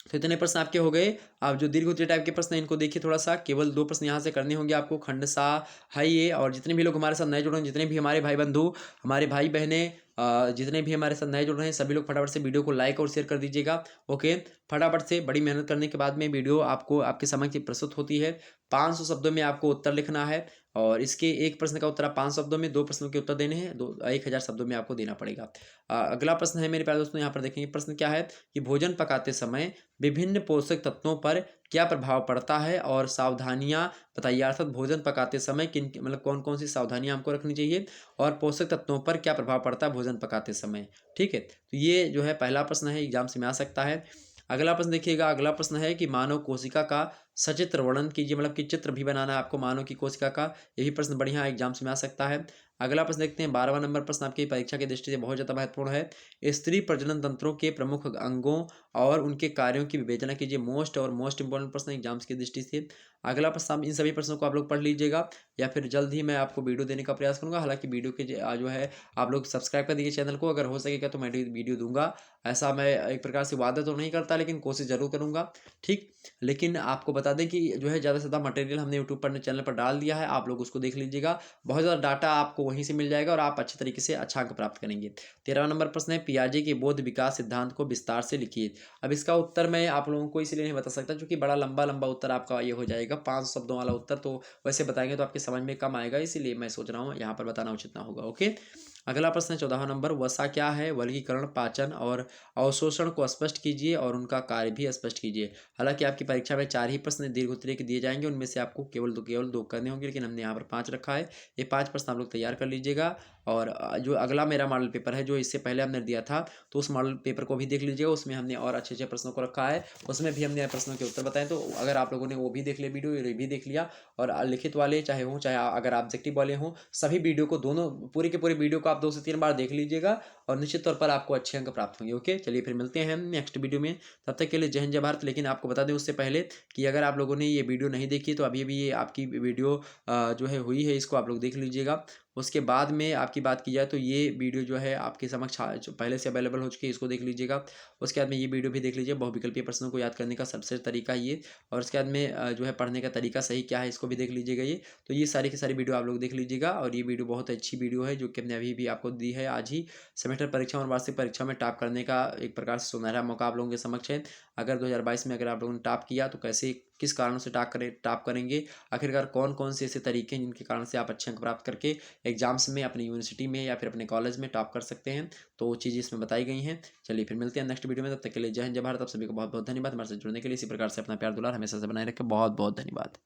तो इतने प्रश्न आपके हो गए। आप जो दीर्घ उत्तरीय टाइप के प्रश्न हैं इनको देखिए थोड़ा सा, केवल 2 प्रश्न यहाँ से करने होंगे आपको, खंड सा है ये। और जितने भी लोग हमारे साथ नए जुड़ रहे हैं, जितने भी हमारे भाई बंधु, हमारे भाई बहनें जितने भी हमारे साथ नए जुड़ रहे हैं, सभी लोग फटाफट से वीडियो को लाइक और शेयर कर दीजिएगा। ओके, फटाफट से बड़ी मेहनत करने के बाद में वीडियो आपको आपके समक्ष प्रस्तुत होती है। 500 शब्दों में आपको उत्तर लिखना है और इसके एक प्रश्न का उत्तर आप 5 शब्दों में, 2 प्रश्नों के उत्तर देने हैं, 1000 शब्दों में आपको देना पड़ेगा। अगला प्रश्न है मेरे प्यारे दोस्तों, यहाँ पर देखेंगे प्रश्न क्या है कि भोजन पकाते समय विभिन्न पोषक तत्वों पर क्या प्रभाव पड़ता है और सावधानियां बताइए। अर्थात भोजन पकाते समय किन मतलब कौन कौन सी सावधानियां हमको रखनी चाहिए और पोषक तत्वों पर क्या प्रभाव पड़ता है भोजन पकाते समय। ठीक है, तो ये जो है पहला प्रश्न है, एग्जाम से में आ सकता है। अगला प्रश्न देखिएगा, अगला प्रश्न है कि मानव कोशिका का सचित्र वर्णन कीजिए, मतलब कि चित्र भी बनाना है आपको मानव की कोशिका का। ये भी प्रश्न बढ़िया एग्जाम से में आ सकता है। अगला प्रश्न देखते हैं, 12वां नंबर प्रश्न आपकी परीक्षा की दृष्टि से बहुत ज़्यादा महत्वपूर्ण है। स्त्री प्रजनन तंत्रों के प्रमुख अंगों और उनके कार्यों की विवेचना कीजिए। मोस्ट इंपॉर्टेंट प्रश्न एग्जाम्स की दृष्टि से। अगला प्रश्न, इन सभी प्रश्नों को आप लोग पढ़ लीजिएगा या फिर जल्द ही मैं आपको वीडियो देने का प्रयास करूंगा। हालांकि वीडियो के जो है आप लोग सब्सक्राइब कर दीजिए चैनल को, अगर हो सकेगा तो मैं वीडियो दूंगा। ऐसा मैं एक प्रकार से वादा तो नहीं करता लेकिन कोशिश जरूर करूंगा। ठीक, लेकिन आपको बता दें कि जो है ज़्यादा से ज़्यादा मटेरियल हमने यूट्यूब पर चैनल पर डाल दिया है, आप लोग उसको देख लीजिएगा। बहुत ज़्यादा डाटा आपको वहीं से मिल जाएगा और आप अच्छे तरीके से अच्छा अंक प्राप्त करेंगे। 13वां नंबर प्रश्न है, पियाजे के बोध विकास सिद्धांत को विस्तार से लिखिए। अब इसका उत्तर मैं आप लोगों को इसलिए नहीं बता सकता क्योंकि बड़ा लंबा लंबा उत्तर आपका ये हो जाएगा, 5 शब्दों वाला उत्तर, तो वैसे बताएंगे तो आपके समझ में कम आएगा, इसीलिए मैं सोच रहा हूँ यहाँ पर बताना उचित ना होगा। ओके, अगला प्रश्न है 14वां नंबर, वसा क्या है, वर्गीकरण, पाचन और अवशोषण को स्पष्ट कीजिए और उनका कार्य भी स्पष्ट कीजिए। हालांकि आपकी परीक्षा में 4 ही प्रश्न दीर्घ उत्तरीय के दिए जाएंगे, उनमें से आपको केवल दो करने होंगे, लेकिन हमने यहाँ पर 5 रखा है। ये 5 प्रश्न आप लोग तैयार कर लीजिएगा। और जो अगला मेरा मॉडल पेपर है जो इससे पहले हमने दिया था, तो उस मॉडल पेपर को भी देख लीजिएगा, उसमें हमने और अच्छे अच्छे प्रश्नों को रखा है, उसमें भी हमने प्रश्नों के उत्तर बताए। तो अगर आप लोगों ने वो भी देख लिया वीडियो, ये भी देख लिया, और लिखित वाले चाहे हों चाहे अगर ऑब्जेक्टिव वाले हों, सभी वीडियो को दोनों पूरे के पूरे वीडियो को आप 2 से 3 बार देख लीजिएगा और निश्चित तौर पर आपको अच्छे अंक प्राप्त होंगे। ओके, चलिए फिर मिलते हैं हम नेक्स्ट वीडियो में, तब तक के लिए जय हिंद जय भारत। लेकिन आपको बता दें उससे पहले कि अगर आप लोगों ने ये वीडियो नहीं देखी तो अभी अभी ये आपकी वीडियो जो है हुई है, इसको आप लोग देख लीजिएगा। उसके बाद में आपकी बात की जाए तो ये वीडियो जो है आपके समक्ष पहले से अवेलेबल हो चुकी है, इसको देख लीजिएगा। उसके बाद में ये वीडियो भी देख लीजिए, बहुविकल्पीय प्रश्नों को याद करने का सबसे तरीका ये, और उसके बाद में जो है पढ़ने का तरीका सही क्या है इसको भी देख लीजिएगा। ये तो ये सारी की सारी वीडियो आप लोग देख लीजिएगा, और ये वीडियो बहुत अच्छी वीडियो है जो कि हमने अभी भी आपको दी है आज ही। सेमेस्टर परीक्षा और वार्षिक परीक्षा में टॉप करने का एक प्रकार से सुनहरा मौका आप लोगों के समक्ष है। अगर 2022 में अगर आप लोगों ने टॉप किया तो कैसे किस कारणों से टॉप करेंगे, आखिरकार कौन कौन से ऐसे तरीके हैं जिनके कारण से आप अच्छे अंक प्राप्त करके एग्जाम्स में अपनी यूनिवर्सिटी में या फिर अपने कॉलेज में टॉप कर सकते हैं, तो वो चीज़ इसमें बताई गई हैं। चलिए फिर मिलते हैं नेक्स्ट वीडियो में, तब तक के लिए जय हिंद जय भारत। आप सभी को बहुत बहुत धन्यवाद हमारे साथ जुड़ने के लिए। इसी प्रकार से अपना प्यार दुलार हमेशा से बनाए रखें। बहुत बहुत धन्यवाद।